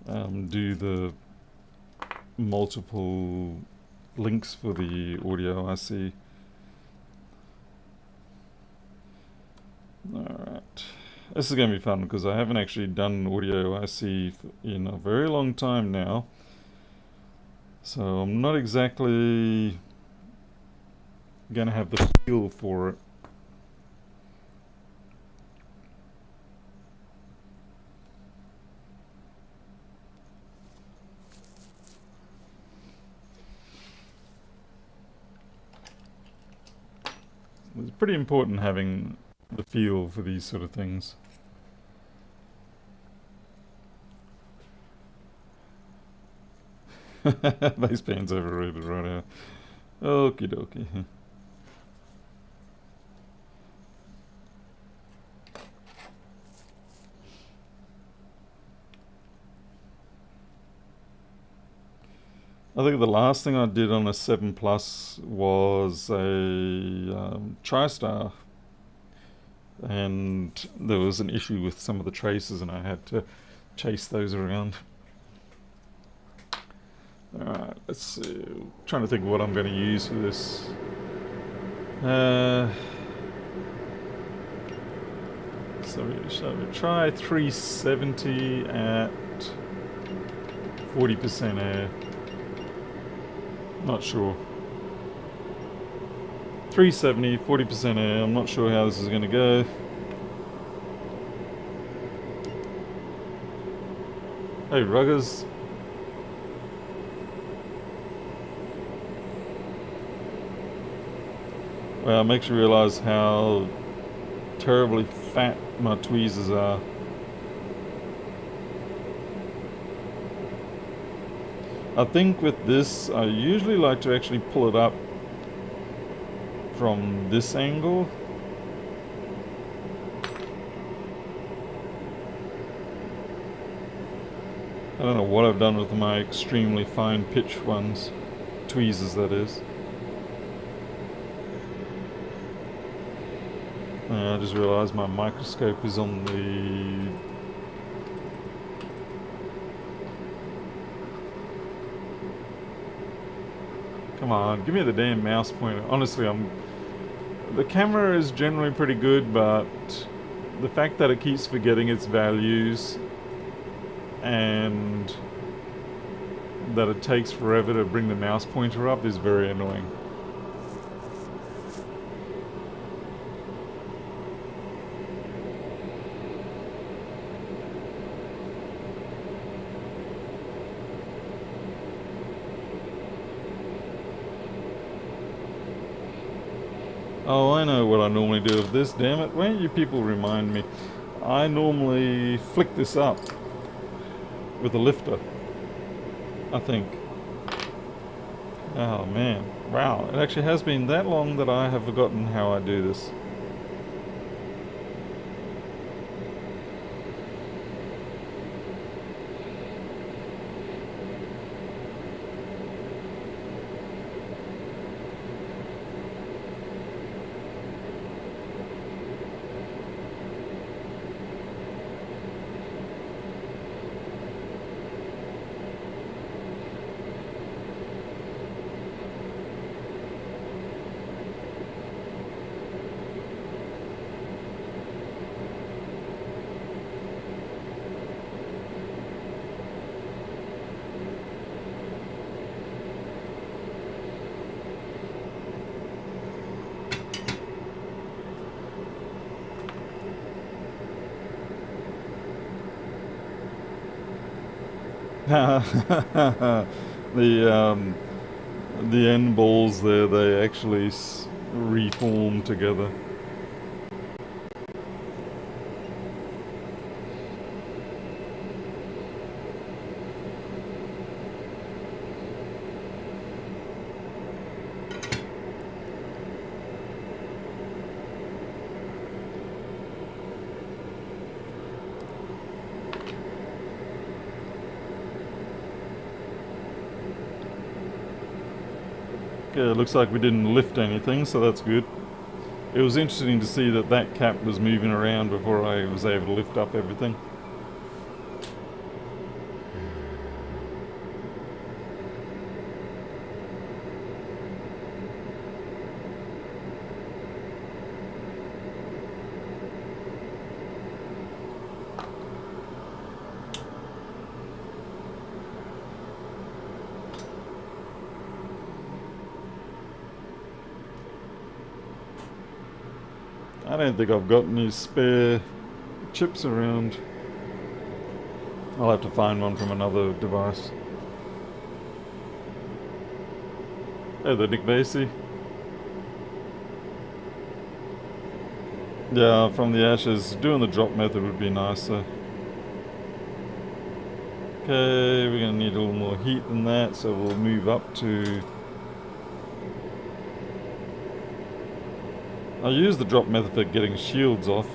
do the multiple links for the audio IC? Alright. This is going to be fun because I haven't actually done an audio IC in a very long time now. So I'm not exactly going to have the feel for it. It's pretty important having the feel for these sort of things. Base pain's overrated right now. Okie dokie. I think the last thing I did on a 7 Plus was a TriStar, and there was an issue with some of the traces and I had to chase those around. Alright, let's see. Trying to think of what I'm going to use for this. So shall we try 370 at 40% air? Not sure. 370, 40% air. I'm not sure how this is going to go. Hey, Ruggers. Well, it makes you realise how terribly fat my tweezers are. I think with this, I usually like to actually pull it up from this angle. I don't know what I've done with my extremely fine pitch ones, tweezers that is. I just realised my microscope is on the... Come on, give me the damn mouse pointer. Honestly, the camera is generally pretty good, but the fact that it keeps forgetting its values and that it takes forever to bring the mouse pointer up is very annoying. Oh, I know what I normally do with this, damn it. Why don't you people remind me? I normally flick this up with a lifter, I think. Oh man, wow, it actually has been that long that I have forgotten how I do this. The end balls there, they actually reform together. Okay, it looks like we didn't lift anything, so that's good. it was interesting to see that that cap was moving around before I was able to lift up everything. I don't think I've got any spare chips around. I'll have to find one from another device. Oh, the Nick Vasey. Yeah, from the ashes. Doing the drop method would be nicer. Okay, we're going to need a little more heat than that, so we'll move up to... I use the drop method for getting shields off.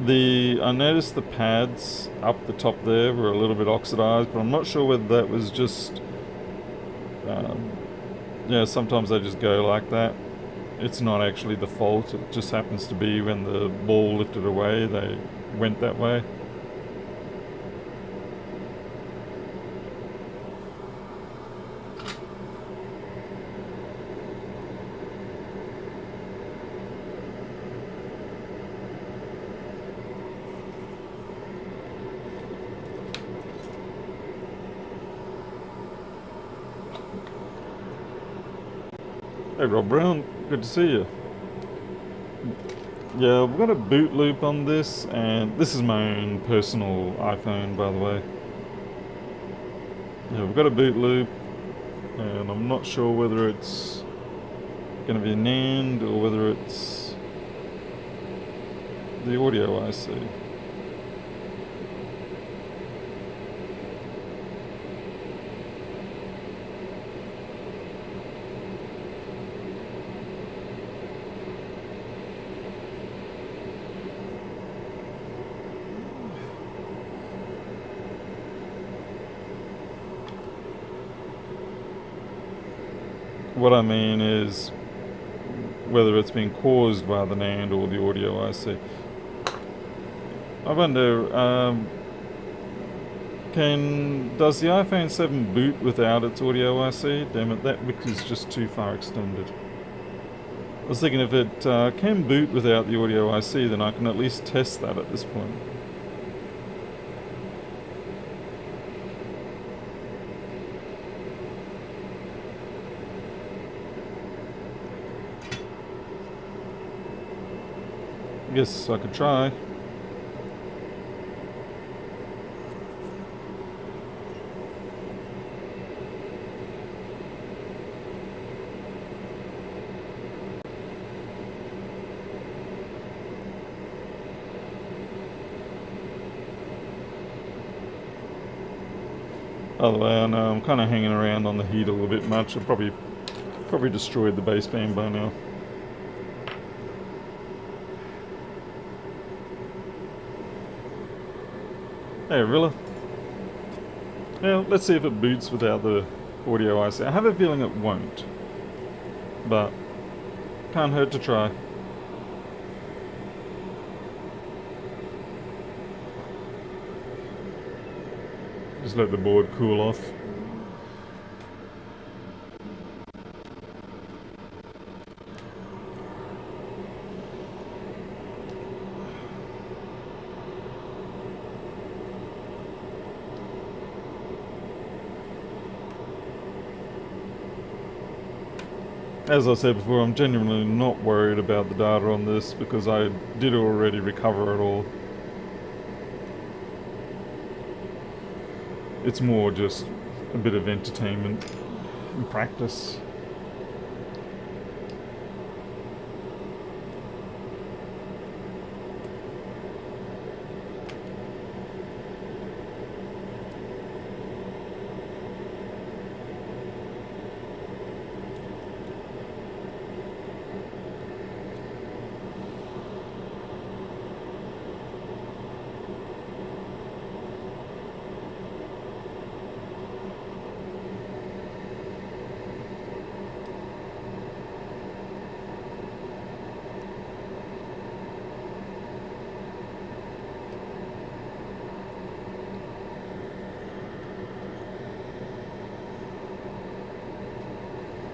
I noticed the pads up the top there were a little bit oxidized, but I'm not sure whether that was just... yeah, sometimes they just go like that. It's not actually the fault, it just happens to be when the ball lifted away, they went that way. Hey Rob Brown, good to see you. Yeah, we've got a boot loop on this, and this is my own personal iPhone, by the way. Yeah, we've got a boot loop, and I'm not sure whether it's going to be a NAND or whether it's the audio IC. What I mean is whether it's been caused by the NAND or the audio IC. I wonder, does the iPhone 7 boot without its audio IC? Damn it, that wick is just too far extended. I was thinking if it can boot without the audio IC, then I can at least test that at this point. I guess I could try. By the way, I know I'm kind of hanging around on the heat a little bit much. I probably destroyed the baseband by now. Hey, Rilla. Yeah, let's see if it boots without the audio IC. I have a feeling it won't, but can't hurt to try. Just let the board cool off. As I said before, I'm genuinely not worried about the data on this because I did already recover it all. It's more just a bit of entertainment and practice.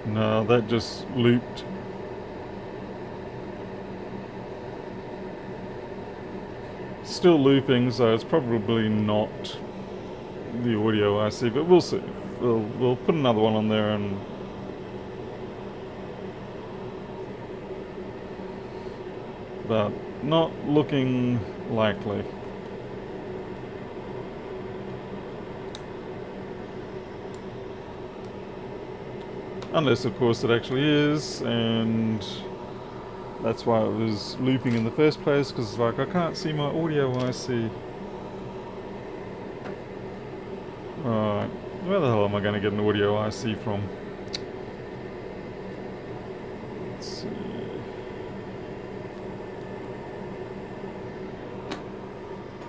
No, that just looped. Still looping, so it's probably not the audio IC, but we'll see. We'll put another one on there, and but not looking likely. Unless, of course, it actually is, and that's why it was looping in the first place, because it's like, I can't see my audio IC. Alright, where the hell am I going to get an audio IC from? Let's see.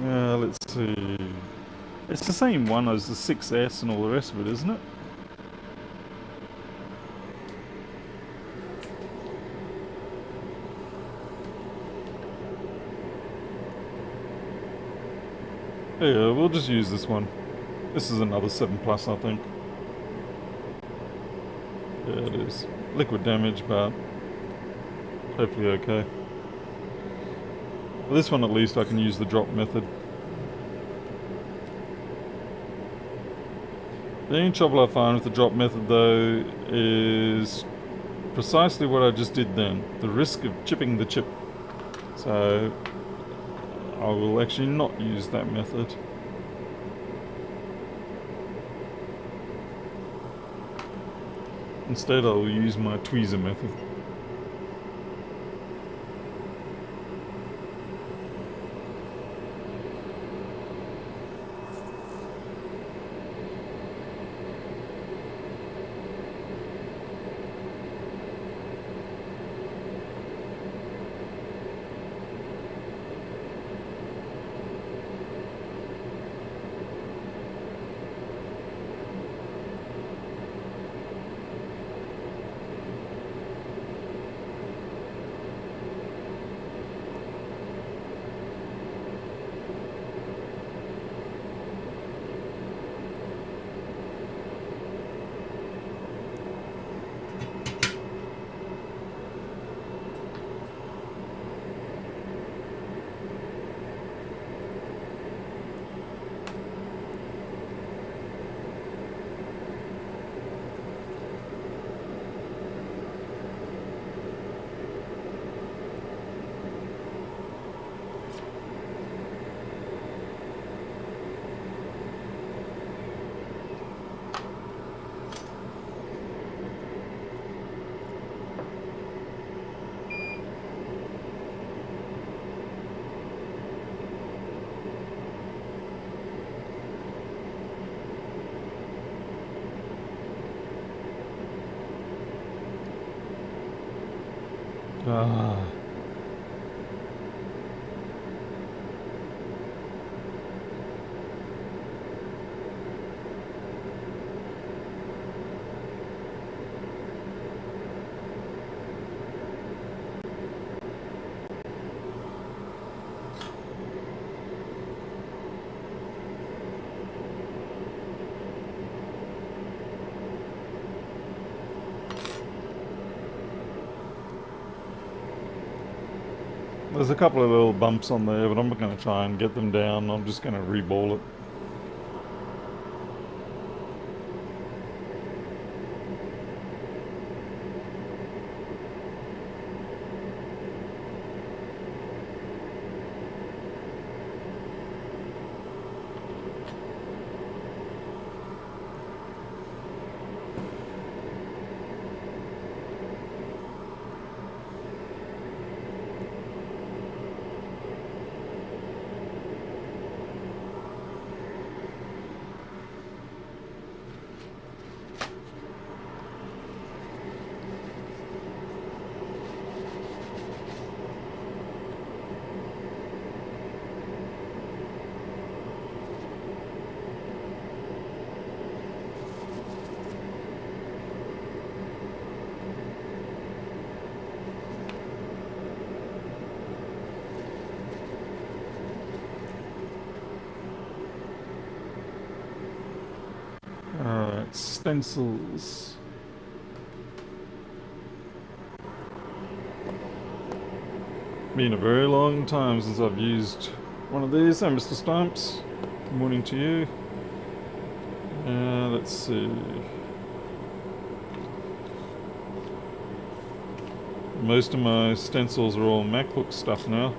Let's see. It's the same one as the 6S and all the rest of it, isn't it? Yeah, we'll just use this one. This is another 7 Plus, I think. Yeah, it is. Liquid damage, but hopefully okay. For this one at least I can use the drop method. The only trouble I find with the drop method though is precisely what I just did then. The risk of chipping the chip. So I will actually not use that method. Instead I will use my tweezer method. Ah. There's a couple of little bumps on there, but I'm not going to try and get them down. I'm just going to reball it. Alright, stencils. Been a very long time since I've used one of these. Hey, Mr. Stumps. Good morning to you. Let's see. Most of my stencils are all MacBook stuff now.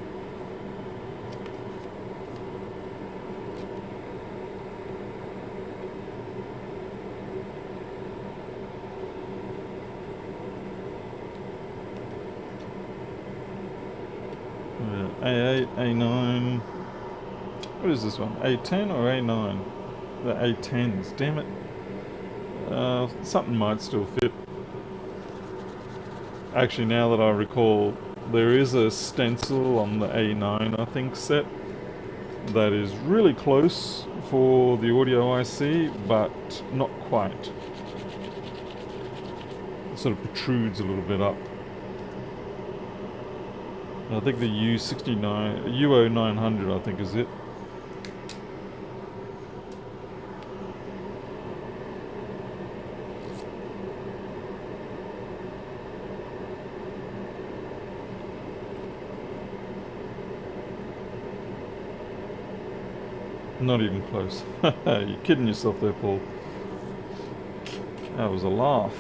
A8, A9. What is this one? A10 or A9? The A10s, damn it. Something might still fit. Actually, now that I recall, there is a stencil on the A9, I think, set that is really close for the audio IC, but not quite. It sort of protrudes a little bit up. I think the UO900, I think, is it. Not even close. You're kidding yourself there, Paul. That was a laugh.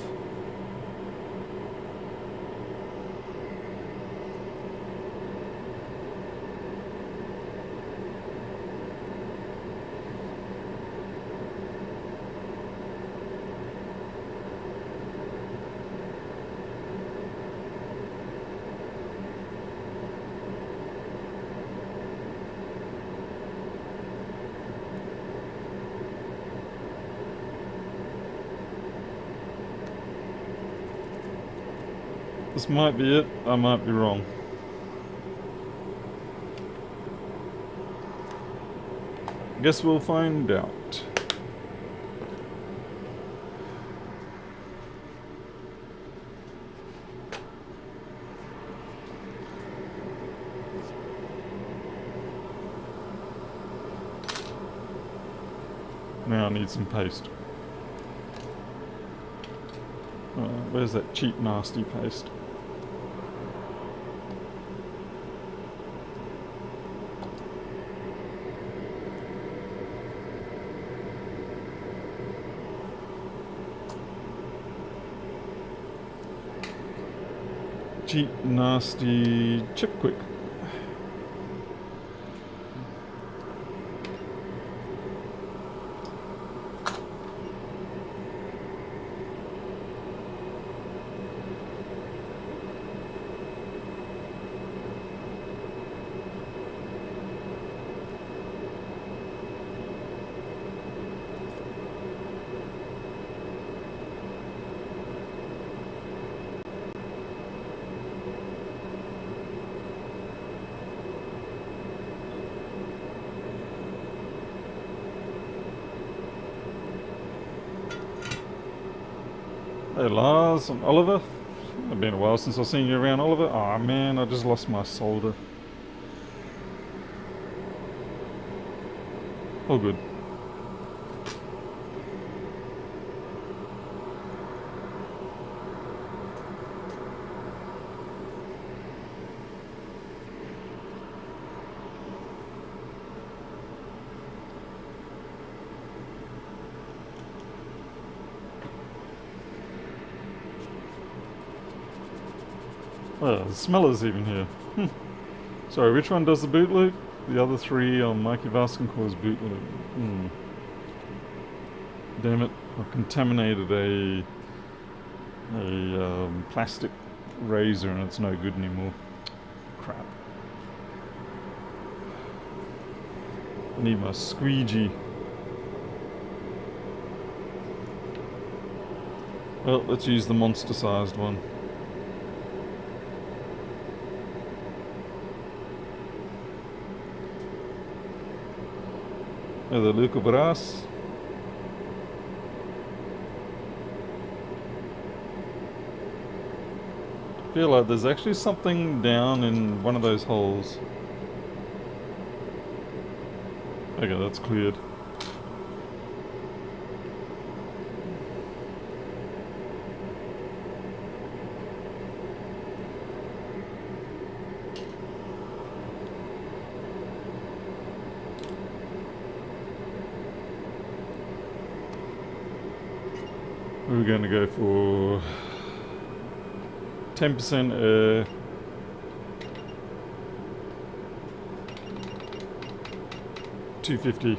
This might be it, I might be wrong. Guess we'll find out. Now I need some paste. Where's that cheap, nasty paste? Cheap, nasty, chip quick. Hey Lars and Oliver. It's been a while since I've seen you around, Oliver. Oh man, I just lost my solder. All good. Oh, the smeller's even here. Sorry, which one does the boot loop? The other three on Mikey Vasconcourt's boot loop. Damn it, I've contaminated a plastic razor and it's no good anymore. Crap. I need my squeegee. Well, let's use the monster-sized one. The Luca Brass. I feel like there's actually something down in one of those holes. Okay, that's cleared. we're going to go for 10% air, 250.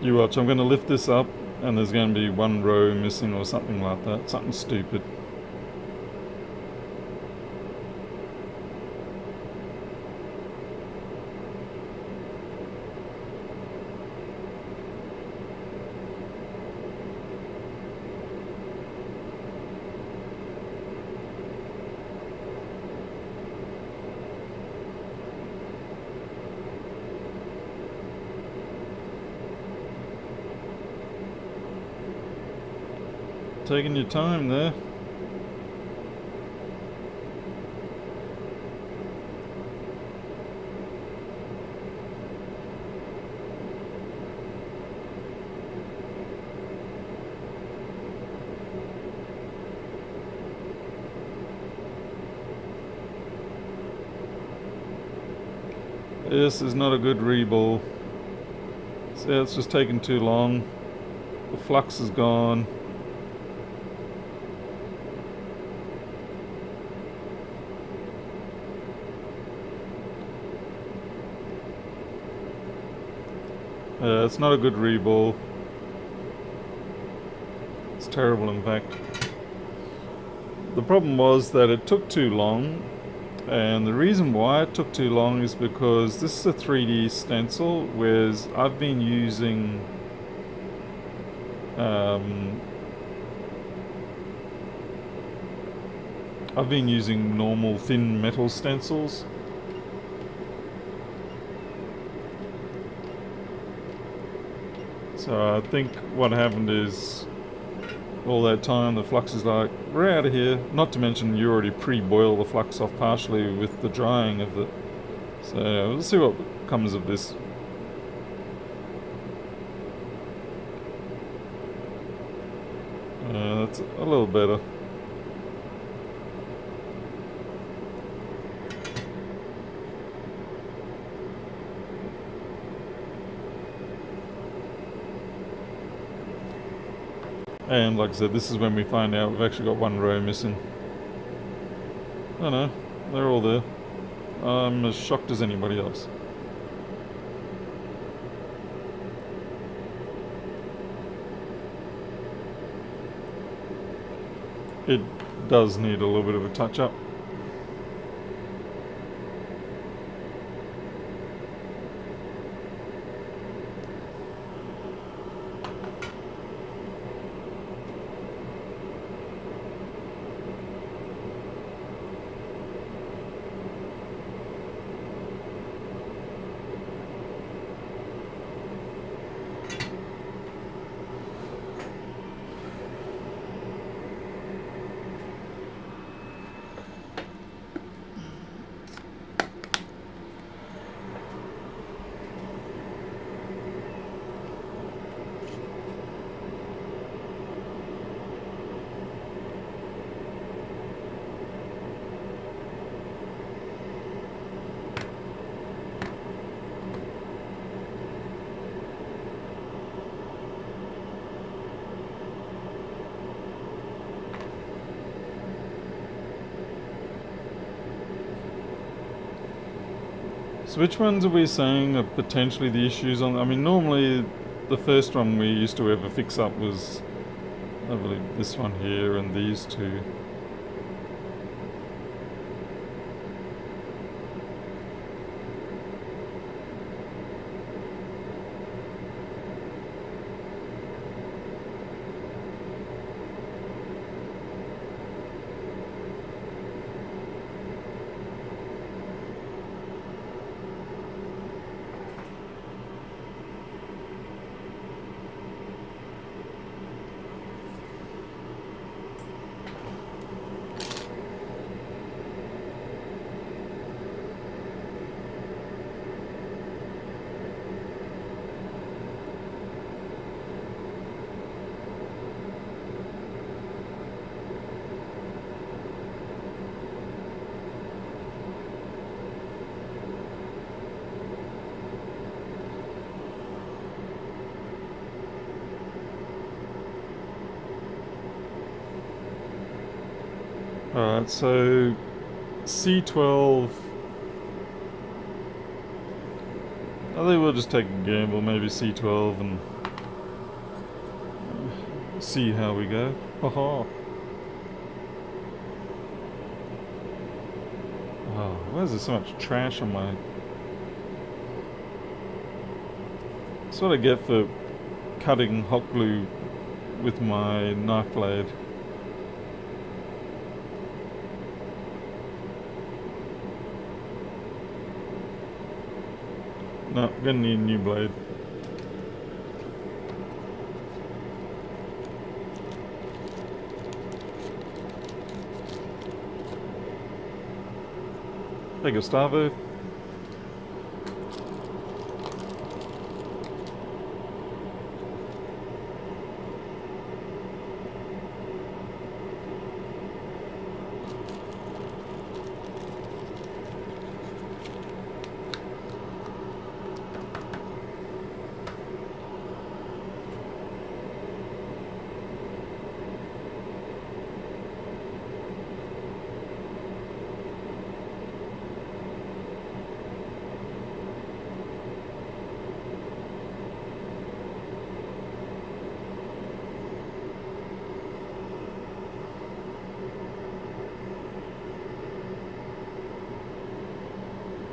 You watch, I'm going to lift this up and there's going to be one row missing or something like that. Something stupid. Taking your time there. This is not a good reball. See, it's just taking too long. The flux is gone. It's not a good reball. It's terrible, in fact. The problem was that it took too long, and the reason why it took too long is because this is a 3D stencil, whereas I've been using normal thin metal stencils. So I think what happened is all that time the flux is like, we're out of here. Not to mention you already pre-boil the flux off partially with the drying of the... So we'll see what comes of this. That's a little better. And like I said, this is when we find out we've actually got one row missing. Oh no, they're all there. I'm as shocked as anybody else. It does need a little bit of a touch-up. So which ones are we saying are potentially the issues on? I mean, normally the first one we used to ever fix up was, I believe, this one here and these two. Alright, so C12. I think we'll just take a gamble, maybe C12, and see how we go. Haha. Oh, why is there so much trash on my... That's what I get for cutting hot glue with my knife blade. No, I'm gonna need a new blade. Hey Gustavo.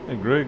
Hey Greg.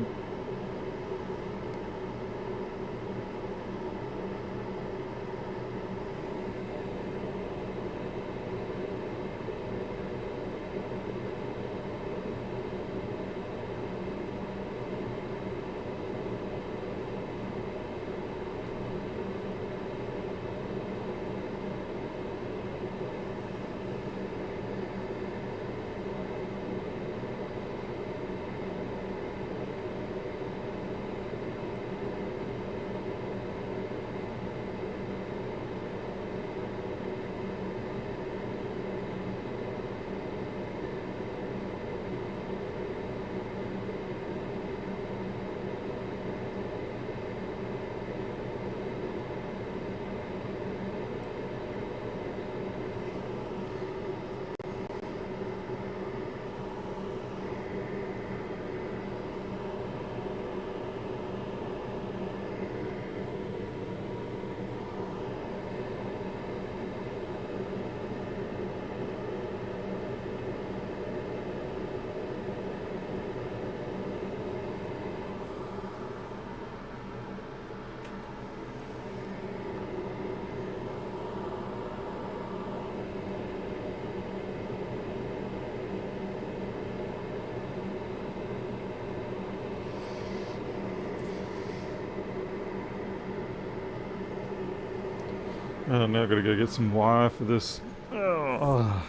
Oh, now I've got to go get some wire for this. Oh.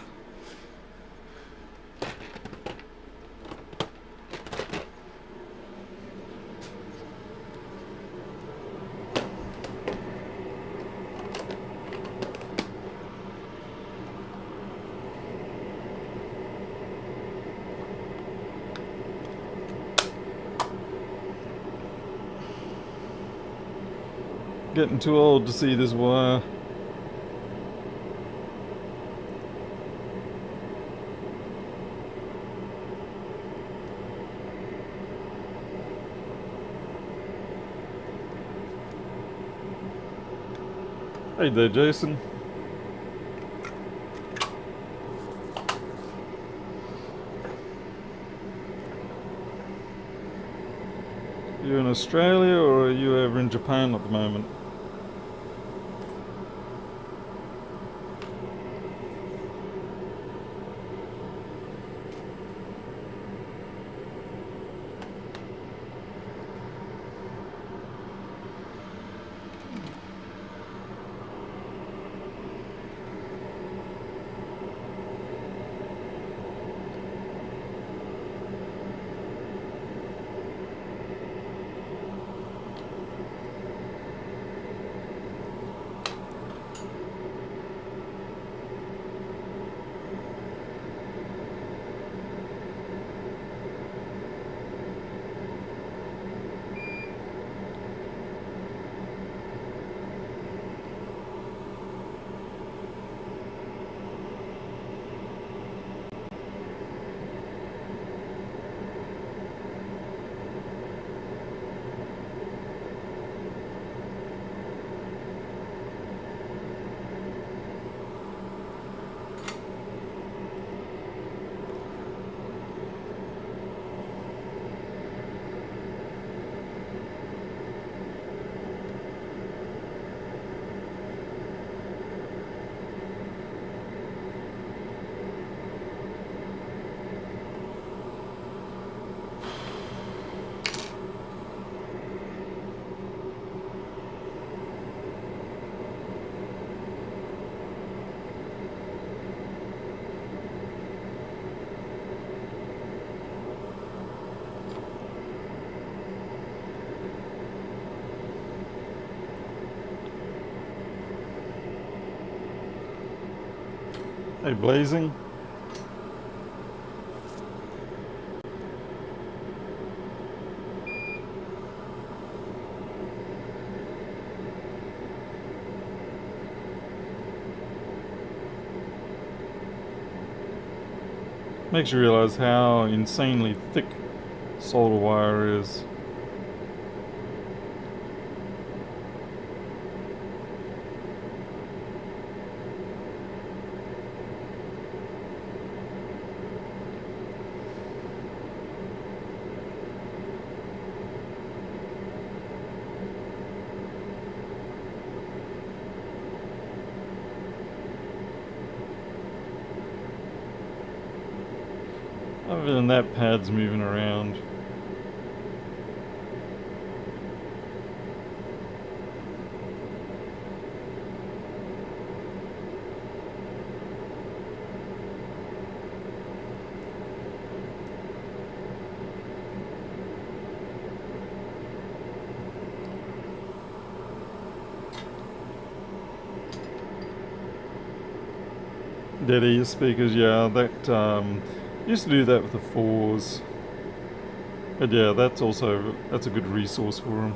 Getting too old to see this wire. Hey there, Jason. You in Australia or are you over in Japan at the moment? Hey, blazing. Makes you realize how insanely thick solder wire is. Other than that, pad's moving around. Dead ear speakers, yeah, that used to do that with the 4s. But yeah, that's a good resource for them.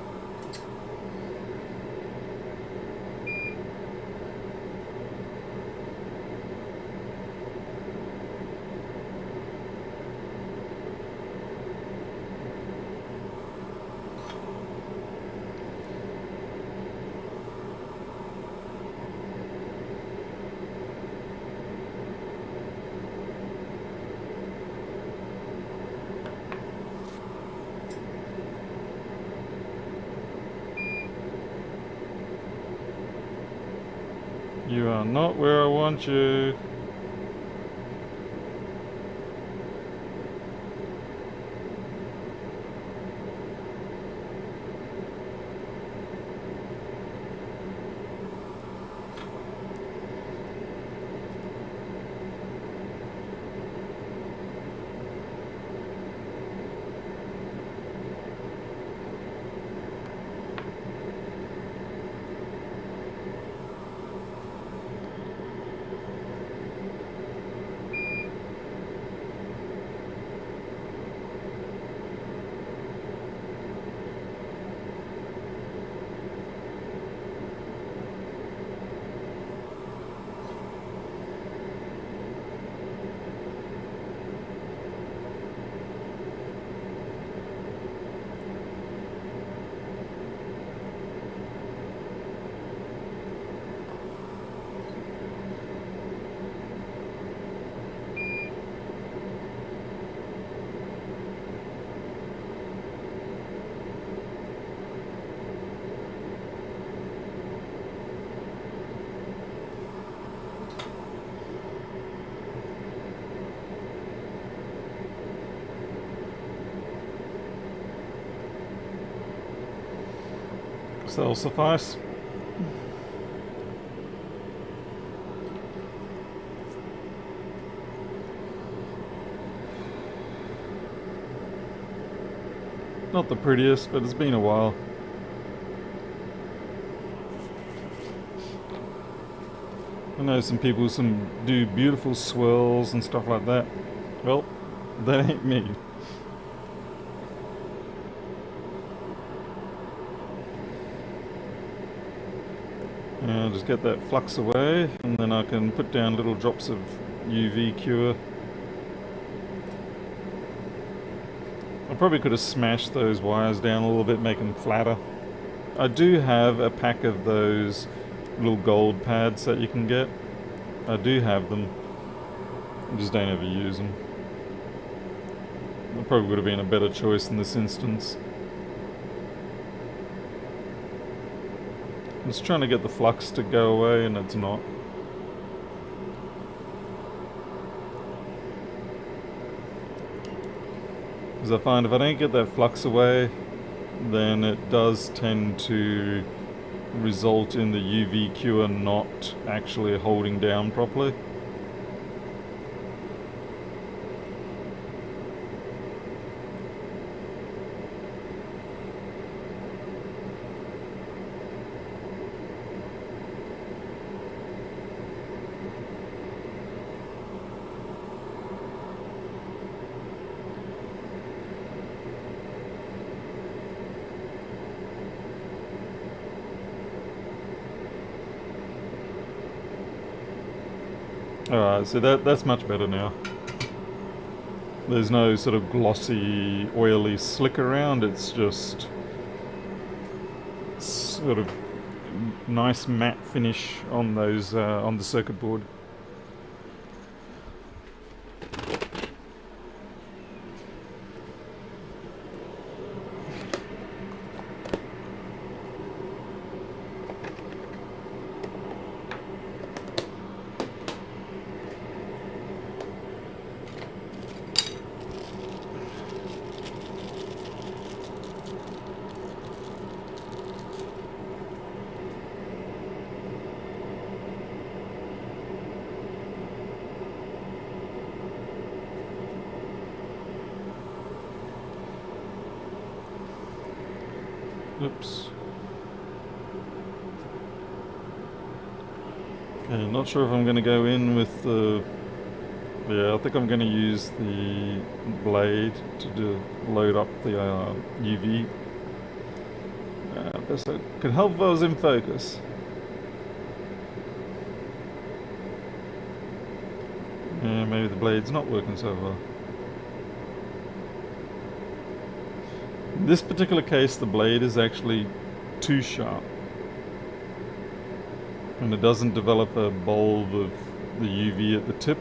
You are not where I want you. So that'll suffice. Not the prettiest, but it's been a while. I know some people do beautiful swirls and stuff like that. Well, that ain't me. Just get that flux away, and then I can put down little drops of UV cure. I probably could have smashed those wires down a little bit, make them flatter. I do have a pack of those little gold pads that you can get. I do have them. I just don't ever use them. That probably would have been a better choice in this instance. I'm just trying to get the flux to go away, and it's not. Because I find if I don't get that flux away, then it does tend to result in the UV cure not actually holding down properly. Alright, so that's much better now. There's no sort of glossy, oily slick around. It's just sort of nice matte finish on those on the circuit board. Oops. Okay, not sure if I'm going to go in with the... Yeah, I think I'm going to use the blade to load up the UV. This could help if I was in focus. Yeah, maybe the blade's not working so well. In this particular case, the blade is actually too sharp. And it doesn't develop a bulb of the UV at the tip.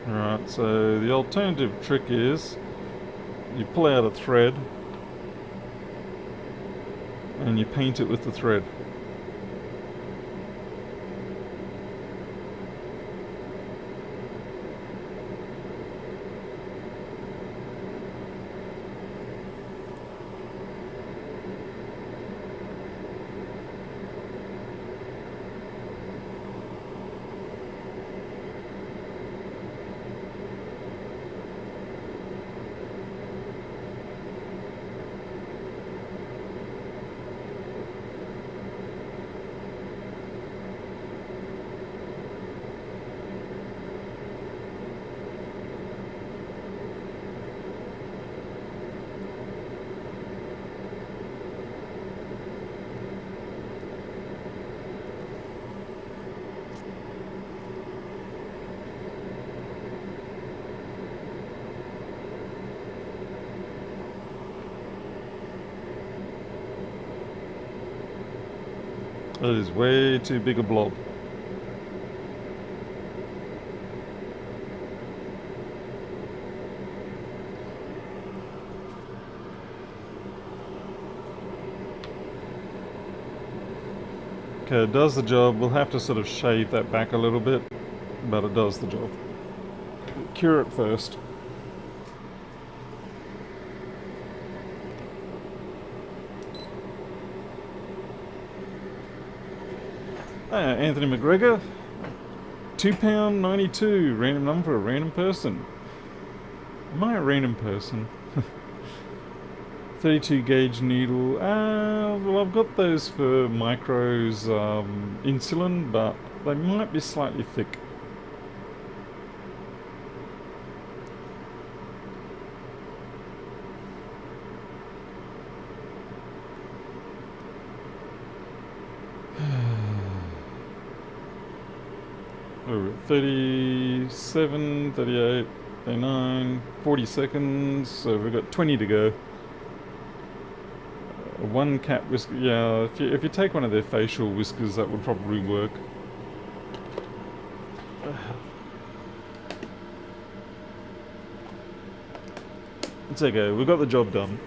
Alright, so the alternative trick is you pull out a thread and you paint it with the thread. That is way too big a blob. Okay, it does the job. We'll have to sort of shave that back a little bit, but it does the job. Cure it first. Anthony McGregor, £2.92, random number for a random person. Am I a random person? 32 gauge needle. Well, I've got those for micros insulin, but they might be slightly thick. We're at 37, 38, 39, 40 seconds, so we've got 20 to go. One cat whisker, yeah, if you take one of their facial whiskers, that would probably work. It's okay, we've got the job done.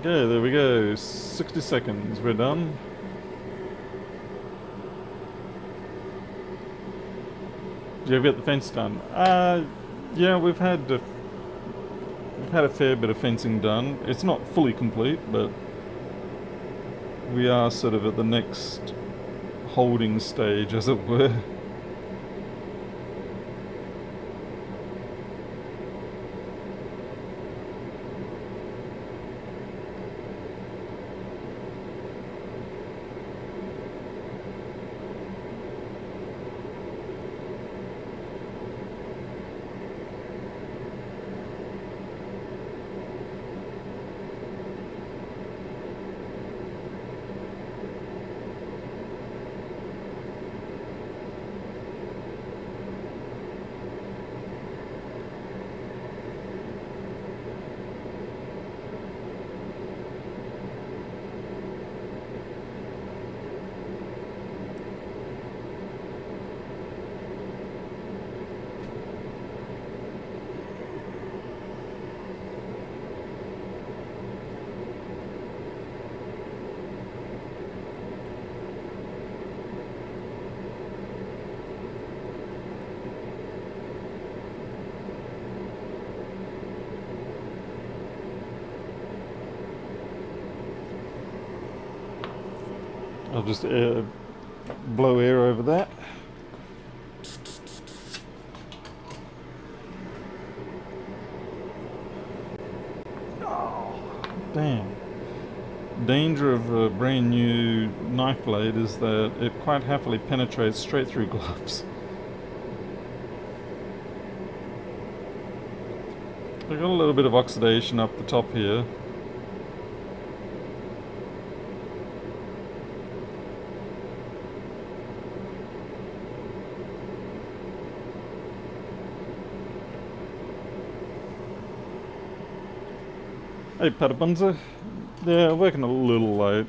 Okay, there we go, 60 seconds, we're done. Did you ever get the fence done? Yeah, we've had a fair bit of fencing done. It's not fully complete, but we are sort of at the next holding stage, as it were. I'll just blow air over that. Oh, damn. Danger of a brand new knife blade is that it quite happily penetrates straight through gloves. I've got a little bit of oxidation up the top here. Hey Padabunza. Yeah, working a little late.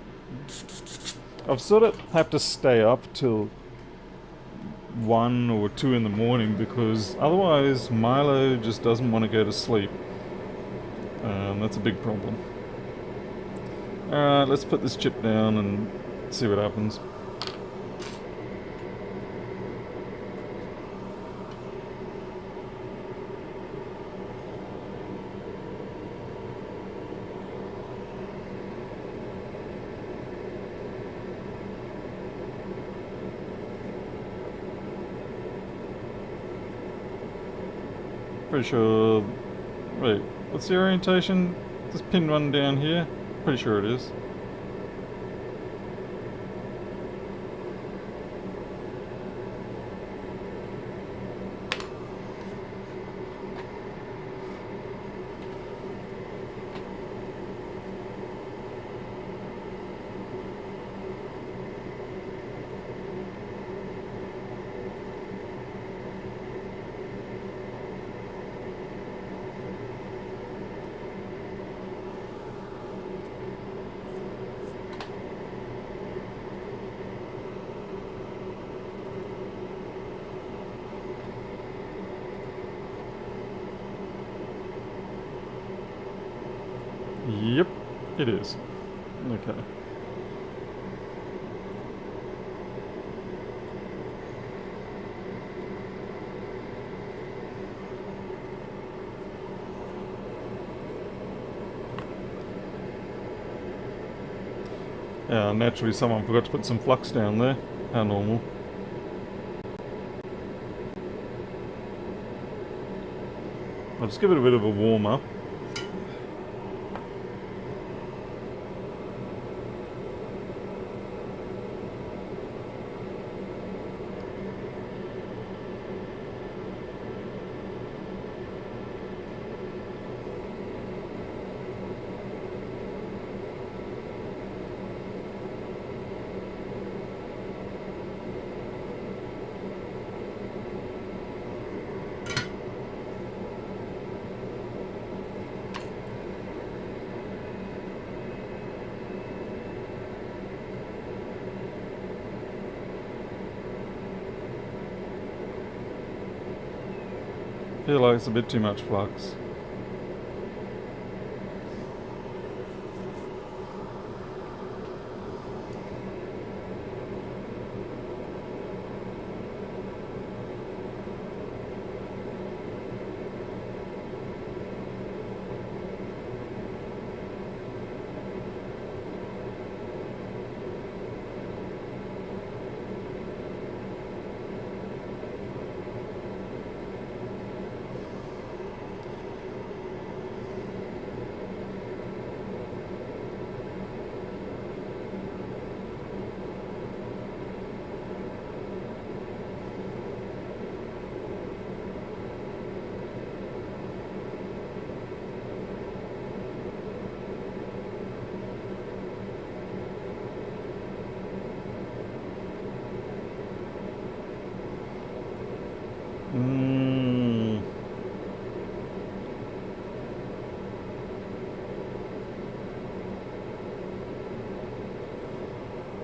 I've sort of have to stay up till 1 or 2 in the morning because otherwise Milo just doesn't want to go to sleep. That's a big problem. Alright, let's put this chip down and see what happens. Pretty sure... Wait, what's the orientation? This pin one down here? Pretty sure it is. Yep, it is. Okay. Yeah, naturally someone forgot to put some flux down there. How normal. I'll just give it a bit of a warm up. Feel like it's a bit too much flux.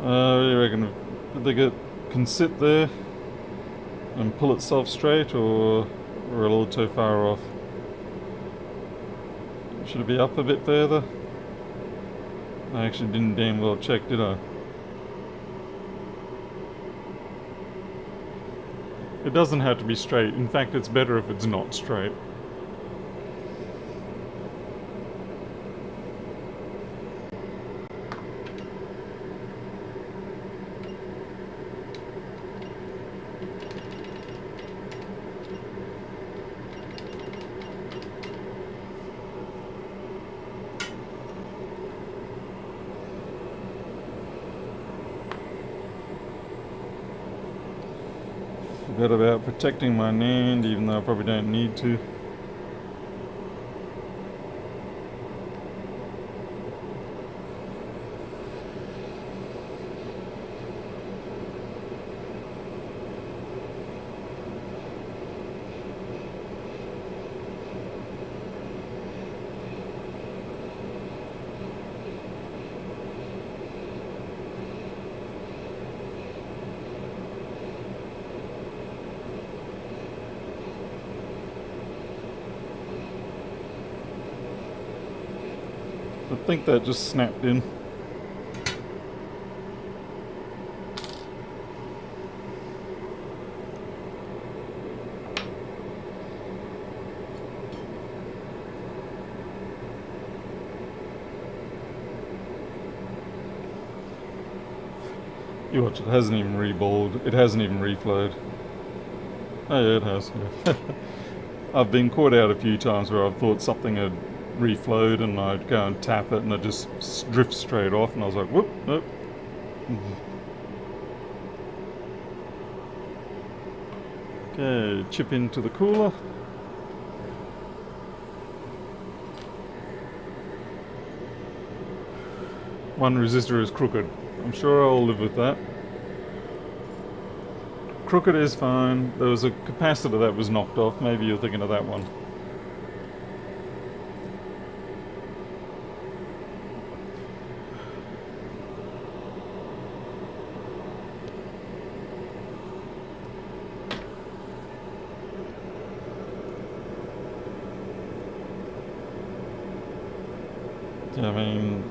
What do you reckon? Did they can sit there and pull itself straight, or we're a little too far off? Should it be up a bit further? I actually didn't damn well check, did I? It doesn't have to be straight. In fact, it's better if it's not straight. bit about protecting my NAND, even though I probably don't need to. I think that just snapped in. You watch, it hasn't even reballed. It hasn't even reflowed. Oh yeah, it has. Yeah. I've been caught out a few times where I've thought something had reflowed and I'd go and tap it and it just drifts straight off and I was like, whoop, nope. Okay, chip into the cooler. One resistor is crooked. I'm sure I'll live with that. Crooked is fine. There was a capacitor that was knocked off. Maybe you're thinking of that one. I mean,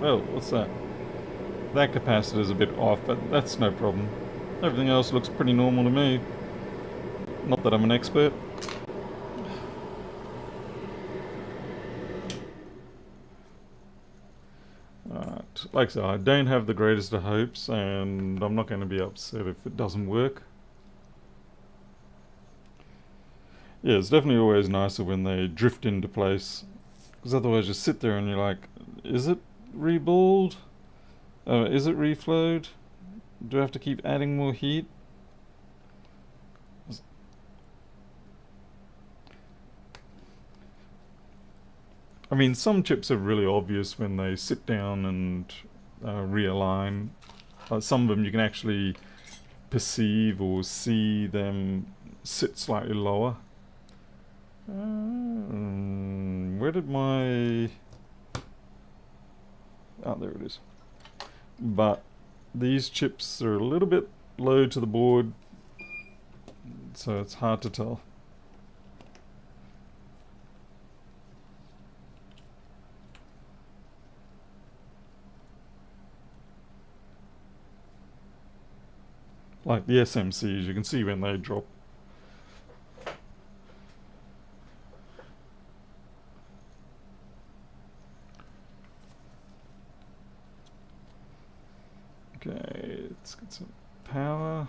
well, what's that? That capacitor's a bit off, but that's no problem. Everything else looks pretty normal to me. Not that I'm an expert. Alright, like I said, I don't have the greatest of hopes, and I'm not going to be upset if it doesn't work. Yeah, it's definitely always nicer when they drift into place, because otherwise you sit there and you're like, is it reballed? Is it reflowed? Do I have to keep adding more heat? I mean, some chips are really obvious when they sit down and realign. Some of them you can actually perceive or see them sit slightly lower. Where did my... Oh, there it is. But these chips are a little bit low to the board, so it's hard to tell. Like the SMCs, you can see when they drop. Okay, let's get some power.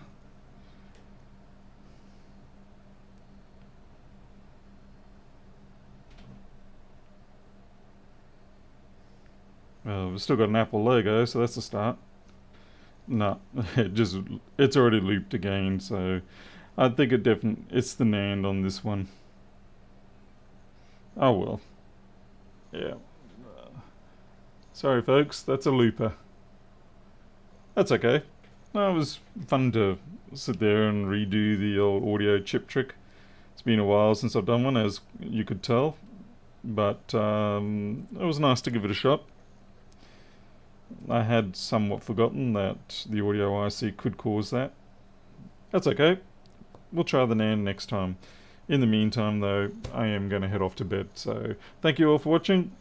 Well, we've still got an Apple logo, so that's a start. No, it's already looped again, so I think it's the NAND on this one. Oh well. Yeah. Sorry folks, that's a looper. That's okay. No, it was fun to sit there and redo the old audio chip trick. It's been a while since I've done one, as you could tell, but it was nice to give it a shot. I had somewhat forgotten that the audio IC could cause that. That's okay. We'll try the NAND next time. In the meantime, though, I am going to head off to bed. So thank you all for watching.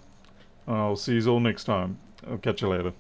I'll see you all next time. I'll catch you later.